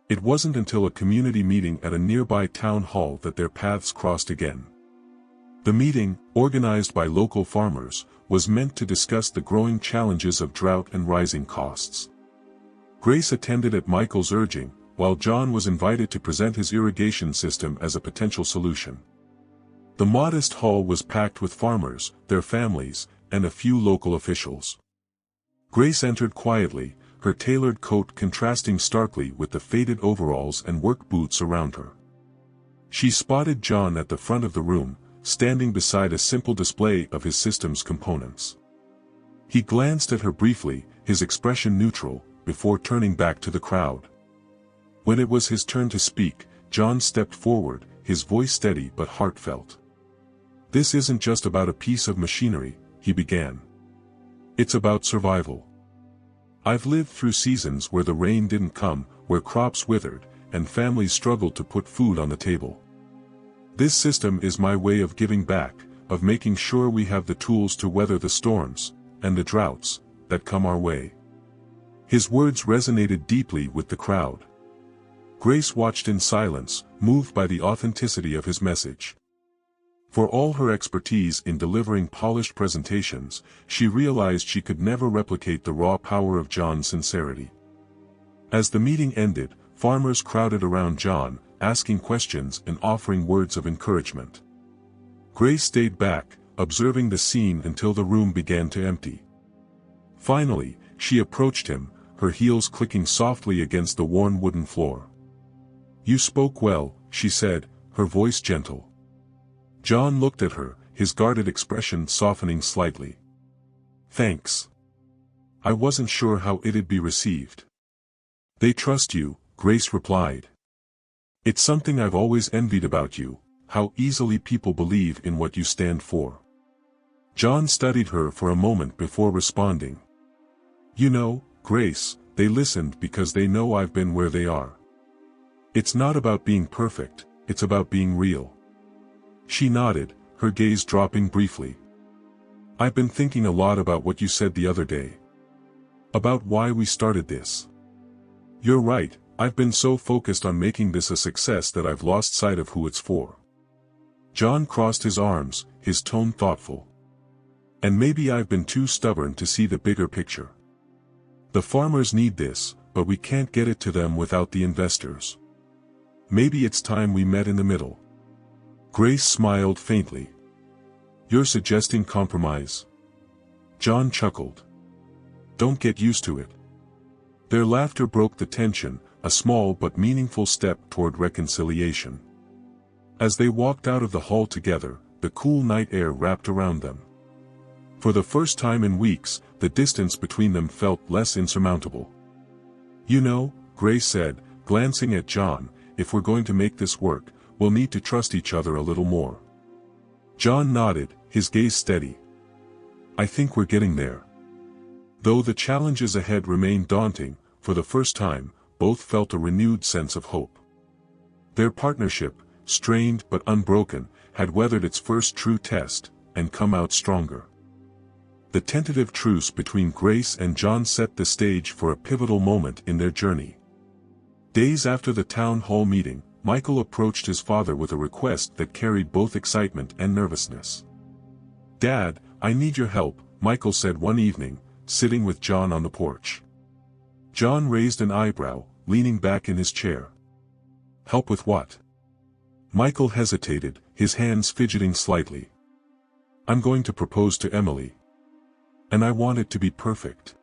It wasn't until a community meeting at a nearby town hall that their paths crossed again. The meeting, organized by local farmers, was meant to discuss the growing challenges of drought and rising costs. Grace attended at Michael's urging, while John was invited to present his irrigation system as a potential solution. The modest hall was packed with farmers, their families, and a few local officials. Grace entered quietly, her tailored coat contrasting starkly with the faded overalls and work boots around her. She spotted John at the front of the room, standing beside a simple display of his system's components. He glanced at her briefly, his expression neutral, before turning back to the crowd. When it was his turn to speak, John stepped forward, his voice steady but heartfelt. This isn't just about a piece of machinery, he began. It's about survival. I've lived through seasons where the rain didn't come, where crops withered, and families struggled to put food on the table. This system is my way of giving back, of making sure we have the tools to weather the storms, and the droughts, that come our way. His words resonated deeply with the crowd. Grace watched in silence, moved by the authenticity of his message. For all her expertise in delivering polished presentations, she realized she could never replicate the raw power of John's sincerity. As the meeting ended, farmers crowded around John, asking questions and offering words of encouragement. Grace stayed back, observing the scene until the room began to empty. Finally, she approached him, her heels clicking softly against the worn wooden floor. "You spoke well," she said, her voice gentle. John looked at her, his guarded expression softening slightly. "Thanks. I wasn't sure how it'd be received." "They trust you," Grace replied. "It's something I've always envied about you, how easily people believe in what you stand for." John studied her for a moment before responding. "You know, Grace, they listened because they know I've been where they are. It's not about being perfect, it's about being real." She nodded, her gaze dropping briefly. "I've been thinking a lot about what you said the other day. About why we started this. You're right, I've been so focused on making this a success that I've lost sight of who it's for." John crossed his arms, his tone thoughtful. "And maybe I've been too stubborn to see the bigger picture. The farmers need this, but we can't get it to them without the investors. Maybe it's time we met in the middle." Grace smiled faintly. "You're suggesting compromise?" John chuckled. "Don't get used to it." Their laughter broke the tension, a small but meaningful step toward reconciliation. As they walked out of the hall together, the cool night air wrapped around them. For the first time in weeks, the distance between them felt less insurmountable. "You know," Grace said, glancing at John, "if we're going to make this work, we'll need to trust each other a little more." John nodded, his gaze steady. "I think we're getting there." Though the challenges ahead remained daunting, for the first time, both felt a renewed sense of hope. Their partnership, strained but unbroken, had weathered its first true test, and come out stronger. The tentative truce between Grace and John set the stage for a pivotal moment in their journey. Days after the town hall meeting, Michael approached his father with a request that carried both excitement and nervousness. "Dad, I need your help," Michael said one evening, sitting with John on the porch. John raised an eyebrow, leaning back in his chair. "Help with what?" Michael hesitated, his hands fidgeting slightly. "I'm going to propose to Emily. And I want it to be perfect."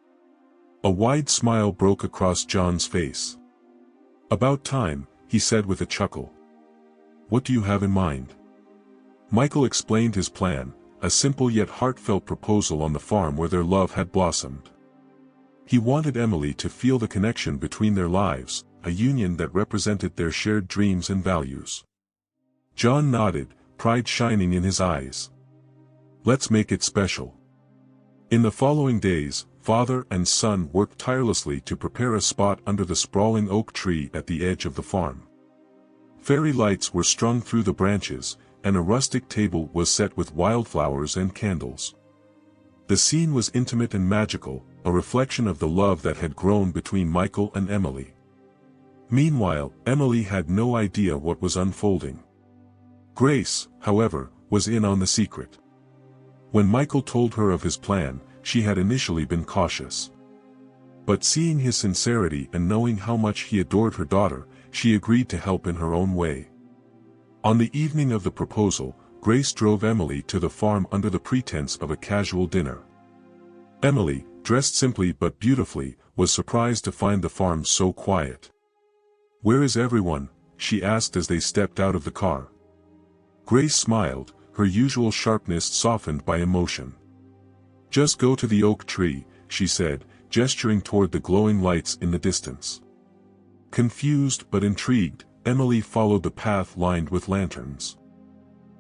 A wide smile broke across John's face. "About time," he said with a chuckle. "What do you have in mind?" Michael explained his plan, a simple yet heartfelt proposal on the farm where their love had blossomed. He wanted Emily to feel the connection between their lives, a union that represented their shared dreams and values. John nodded, pride shining in his eyes. "Let's make it special." In the following days, father and son worked tirelessly to prepare a spot under the sprawling oak tree at the edge of the farm. Fairy lights were strung through the branches, and a rustic table was set with wildflowers and candles. The scene was intimate and magical, a reflection of the love that had grown between Michael and Emily. Meanwhile, Emily had no idea what was unfolding. Grace, however, was in on the secret. When Michael told her of his plan, she had initially been cautious. But seeing his sincerity and knowing how much he adored her daughter, she agreed to help in her own way. On the evening of the proposal, Grace drove Emily to the farm under the pretense of a casual dinner. Emily, dressed simply but beautifully, was surprised to find the farm so quiet. "Where is everyone?" she asked as they stepped out of the car. Grace smiled, her usual sharpness softened by emotion. "Just go to the oak tree," she said, gesturing toward the glowing lights in the distance. Confused but intrigued, Emily followed the path lined with lanterns.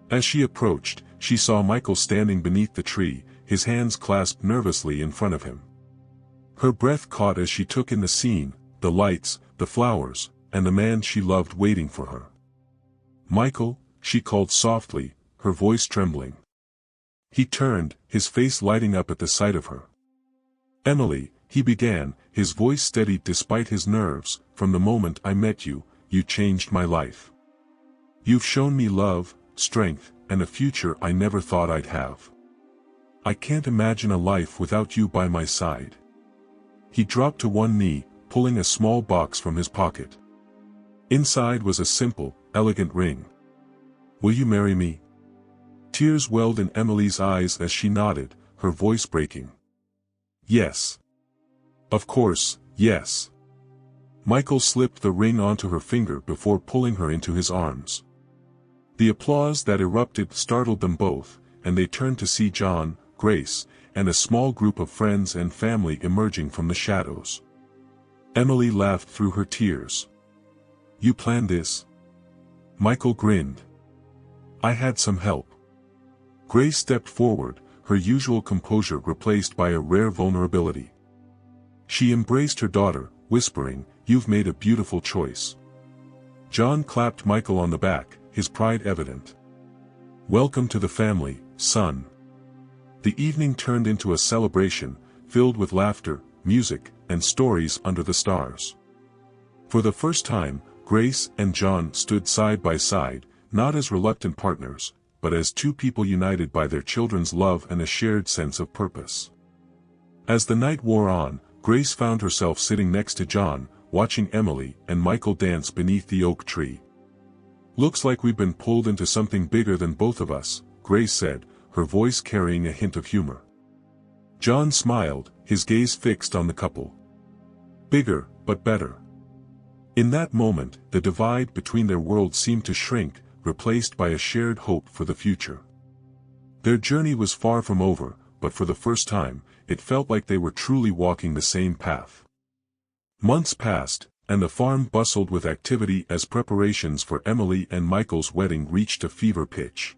As she approached, she saw Michael standing beneath the tree, his hands clasped nervously in front of him. Her breath caught as she took in the scene, the lights, the flowers, and the man she loved waiting for her. "Michael," she called softly, her voice trembling. He turned, his face lighting up at the sight of her. "Emily," he began, his voice steadied despite his nerves, "from the moment I met you, you changed my life. You've shown me love, strength, and a future I never thought I'd have. I can't imagine a life without you by my side." He dropped to one knee, pulling a small box from his pocket. Inside was a simple, elegant ring. "Will you marry me?" Tears welled in Emily's eyes as she nodded, her voice breaking. "Yes. Of course, yes." Michael slipped the ring onto her finger before pulling her into his arms. The applause that erupted startled them both, and they turned to see John, Grace, and a small group of friends and family emerging from the shadows. Emily laughed through her tears. "You planned this?" Michael grinned. "I had some help." Grace stepped forward, her usual composure replaced by a rare vulnerability. She embraced her daughter, whispering, "You've made a beautiful choice." John clapped Michael on the back, his pride evident. "Welcome to the family, son." The evening turned into a celebration, filled with laughter, music, and stories under the stars. For the first time, Grace and John stood side by side, not as reluctant partners, but as two people united by their children's love and a shared sense of purpose. As the night wore on, Grace found herself sitting next to John, watching Emily and Michael dance beneath the oak tree. "Looks like we've been pulled into something bigger than both of us," Grace said, her voice carrying a hint of humor. John smiled, his gaze fixed on the couple. "Bigger, but better." In that moment, the divide between their worlds seemed to shrink, replaced by a shared hope for the future. Their journey was far from over, but for the first time, it felt like they were truly walking the same path. Months passed, and the farm bustled with activity as preparations for Emily and Michael's wedding reached a fever pitch.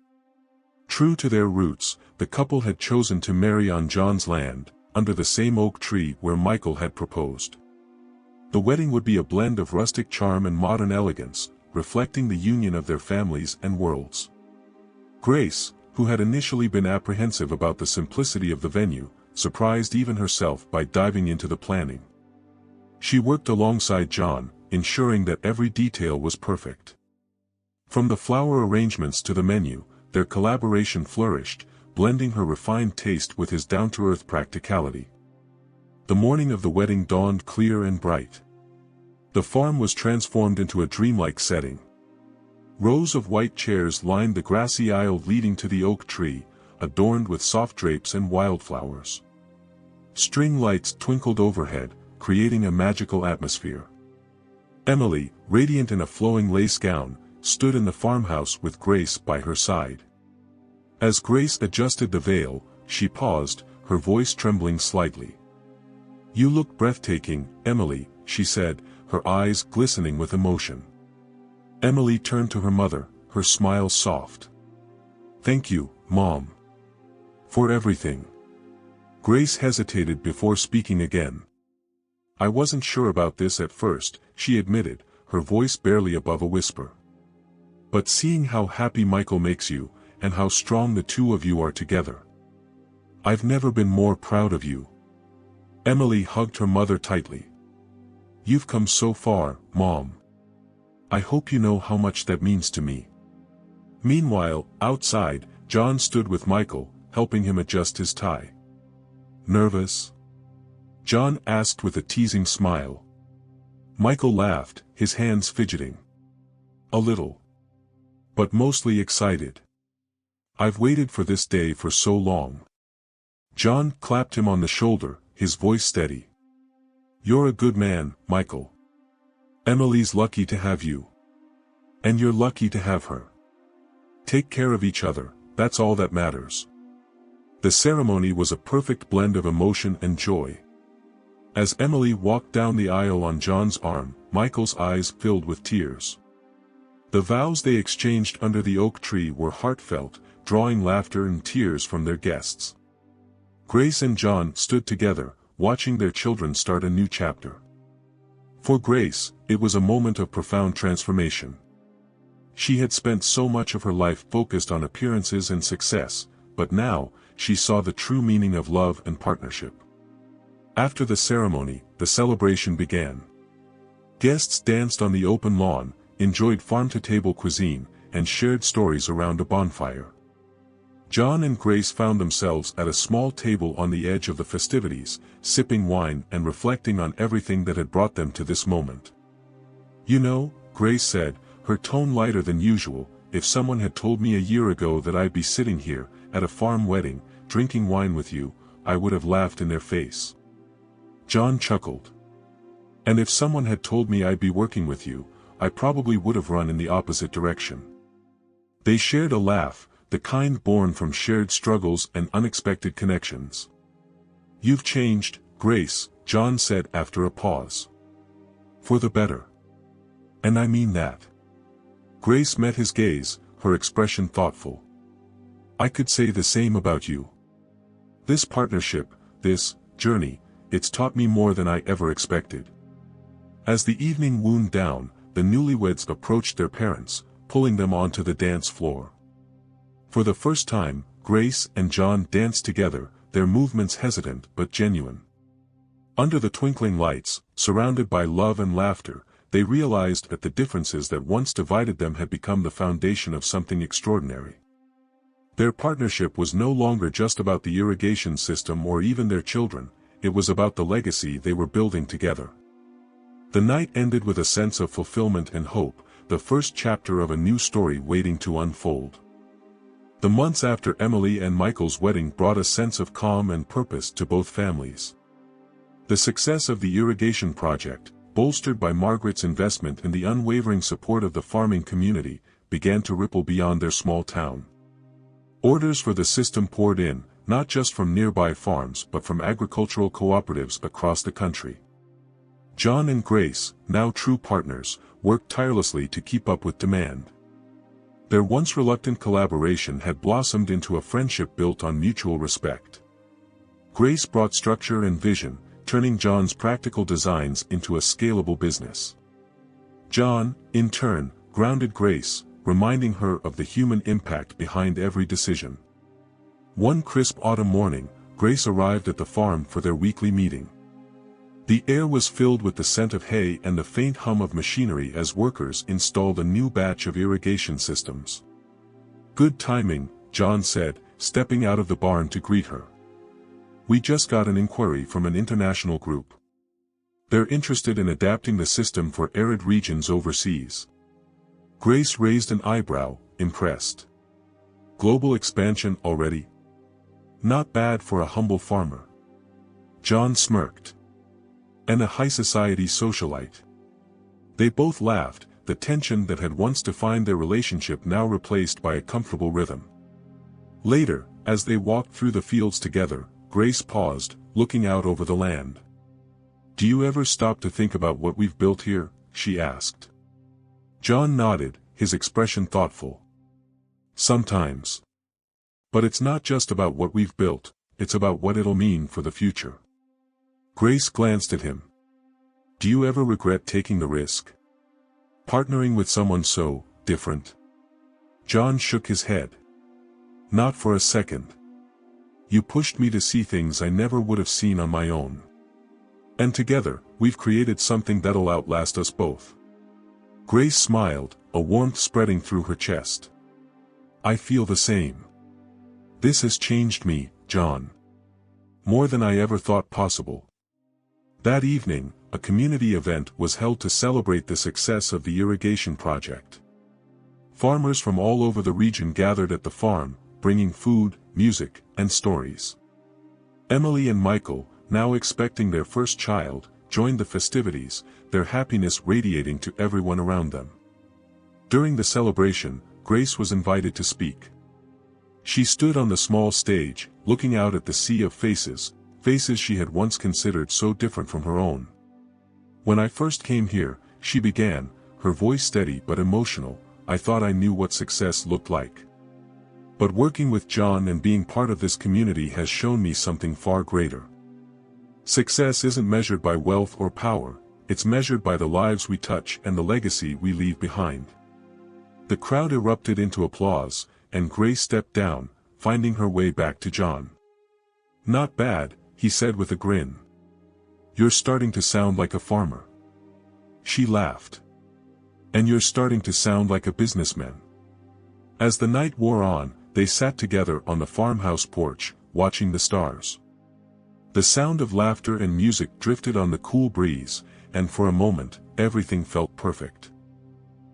True to their roots, the couple had chosen to marry on John's land, under the same oak tree where Michael had proposed. The wedding would be a blend of rustic charm and modern elegance, reflecting the union of their families and worlds. Grace, who had initially been apprehensive about the simplicity of the venue, surprised even herself by diving into the planning. She worked alongside John, ensuring that every detail was perfect. From the flower arrangements to the menu, their collaboration flourished, blending her refined taste with his down-to-earth practicality. The morning of the wedding dawned clear and bright. The farm was transformed into a dreamlike setting. Rows of white chairs lined the grassy aisle leading to the oak tree, adorned with soft drapes and wildflowers. String lights twinkled overhead, creating a magical atmosphere. Emily, radiant in a flowing lace gown, stood in the farmhouse with Grace by her side. As Grace adjusted the veil, she paused, her voice trembling slightly. "You look breathtaking, Emily," she said, her eyes glistening with emotion. Emily turned to her mother, her smile soft. "Thank you, Mom. For everything." Grace hesitated before speaking again. "I wasn't sure about this at first," she admitted, her voice barely above a whisper. "But seeing how happy Michael makes you, and how strong the two of you are together, I've never been more proud of you." Emily hugged her mother tightly. "You've come so far, Mom. I hope you know how much that means to me." Meanwhile, outside, John stood with Michael, helping him adjust his tie. "Nervous?" John asked with a teasing smile. Michael laughed, his hands fidgeting. "A little. But mostly excited. I've waited for this day for so long." John clapped him on the shoulder, his voice steady. "You're a good man, Michael. Emily's lucky to have you. And you're lucky to have her. Take care of each other, that's all that matters." The ceremony was a perfect blend of emotion and joy. As Emily walked down the aisle on John's arm, Michael's eyes filled with tears. The vows they exchanged under the oak tree were heartfelt, drawing laughter and tears from their guests. Grace and John stood together, watching their children start a new chapter. For Grace, it was a moment of profound transformation. She had spent so much of her life focused on appearances and success, but now, she saw the true meaning of love and partnership. After the ceremony, the celebration began. Guests danced on the open lawn, enjoyed farm-to-table cuisine, and shared stories around a bonfire. John and Grace found themselves at a small table on the edge of the festivities, sipping wine and reflecting on everything that had brought them to this moment. "You know," Grace said, her tone lighter than usual, "if someone had told me a year ago that I'd be sitting here, at a farm wedding, drinking wine with you, I would have laughed in their face." John chuckled. "And if someone had told me I'd be working with you, I probably would have run in the opposite direction." They shared a laugh, the kind born from shared struggles and unexpected connections. "You've changed, Grace," John said after a pause. "For the better. And I mean that." Grace met his gaze, her expression thoughtful. "I could say the same about you. This partnership, this journey, it's taught me more than I ever expected." As the evening wound down, the newlyweds approached their parents, pulling them onto the dance floor. For the first time, Grace and John danced together, their movements hesitant but genuine. Under the twinkling lights, surrounded by love and laughter, they realized that the differences that once divided them had become the foundation of something extraordinary. Their partnership was no longer just about the irrigation system or even their children, it was about the legacy they were building together. The night ended with a sense of fulfillment and hope, the first chapter of a new story waiting to unfold. The months after Emily and Michael's wedding brought a sense of calm and purpose to both families. The success of the irrigation project, bolstered by Margaret's investment and the unwavering support of the farming community, began to ripple beyond their small town. Orders for the system poured in, not just from nearby farms but from agricultural cooperatives across the country. John and Grace, now true partners, worked tirelessly to keep up with demand. Their once reluctant collaboration had blossomed into a friendship built on mutual respect. Grace brought structure and vision, turning John's practical designs into a scalable business. John, in turn, grounded Grace, reminding her of the human impact behind every decision. One crisp autumn morning, Grace arrived at the farm for their weekly meeting. The air was filled with the scent of hay and the faint hum of machinery as workers installed a new batch of irrigation systems. "Good timing," John said, stepping out of the barn to greet her. "We just got an inquiry from an international group. They're interested in adapting the system for arid regions overseas." Grace raised an eyebrow, impressed. "Global expansion already? Not bad for a humble farmer." John smirked. "And a high society socialite." They both laughed, the tension that had once defined their relationship now replaced by a comfortable rhythm. Later, as they walked through the fields together, Grace paused, looking out over the land. "Do you ever stop to think about what we've built here?" she asked. John nodded, his expression thoughtful. "Sometimes. But it's not just about what we've built, it's about what it'll mean for the future." Grace glanced at him. "Do you ever regret taking the risk? Partnering with someone so different?" John shook his head. "Not for a second. You pushed me to see things I never would have seen on my own. And together, we've created something that'll outlast us both." Grace smiled, a warmth spreading through her chest. "I feel the same. This has changed me, John. More than I ever thought possible." That evening, a community event was held to celebrate the success of the irrigation project. Farmers from all over the region gathered at the farm, bringing food, music, and stories. Emily and Michael, now expecting their first child, joined the festivities, their happiness radiating to everyone around them. During the celebration, Grace was invited to speak. She stood on the small stage, looking out at the sea of faces, faces she had once considered so different from her own. "When I first came here," she began, her voice steady but emotional, "I thought I knew what success looked like. But working with John and being part of this community has shown me something far greater. Success isn't measured by wealth or power, it's measured by the lives we touch and the legacy we leave behind." The crowd erupted into applause, and Grace stepped down, finding her way back to John. "Not bad," he said with a grin. "You're starting to sound like a farmer." She laughed. "And you're starting to sound like a businessman." As the night wore on, they sat together on the farmhouse porch, watching the stars. The sound of laughter and music drifted on the cool breeze, and for a moment, everything felt perfect.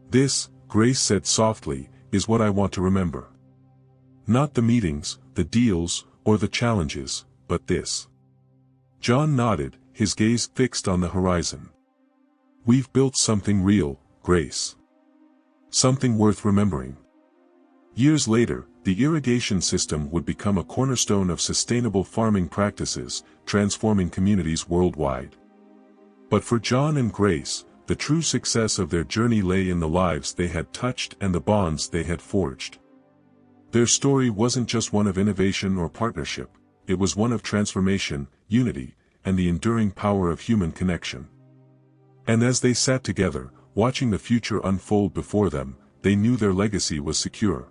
"This," Grace said softly, "is what I want to remember. Not the meetings, the deals, or the challenges, but this." John nodded, his gaze fixed on the horizon. "We've built something real, Grace. Something worth remembering." Years later, the irrigation system would become a cornerstone of sustainable farming practices, transforming communities worldwide. But for John and Grace, the true success of their journey lay in the lives they had touched and the bonds they had forged. Their story wasn't just one of innovation or partnership, it was one of transformation, unity, and the enduring power of human connection. And as they sat together, watching the future unfold before them, they knew their legacy was secure.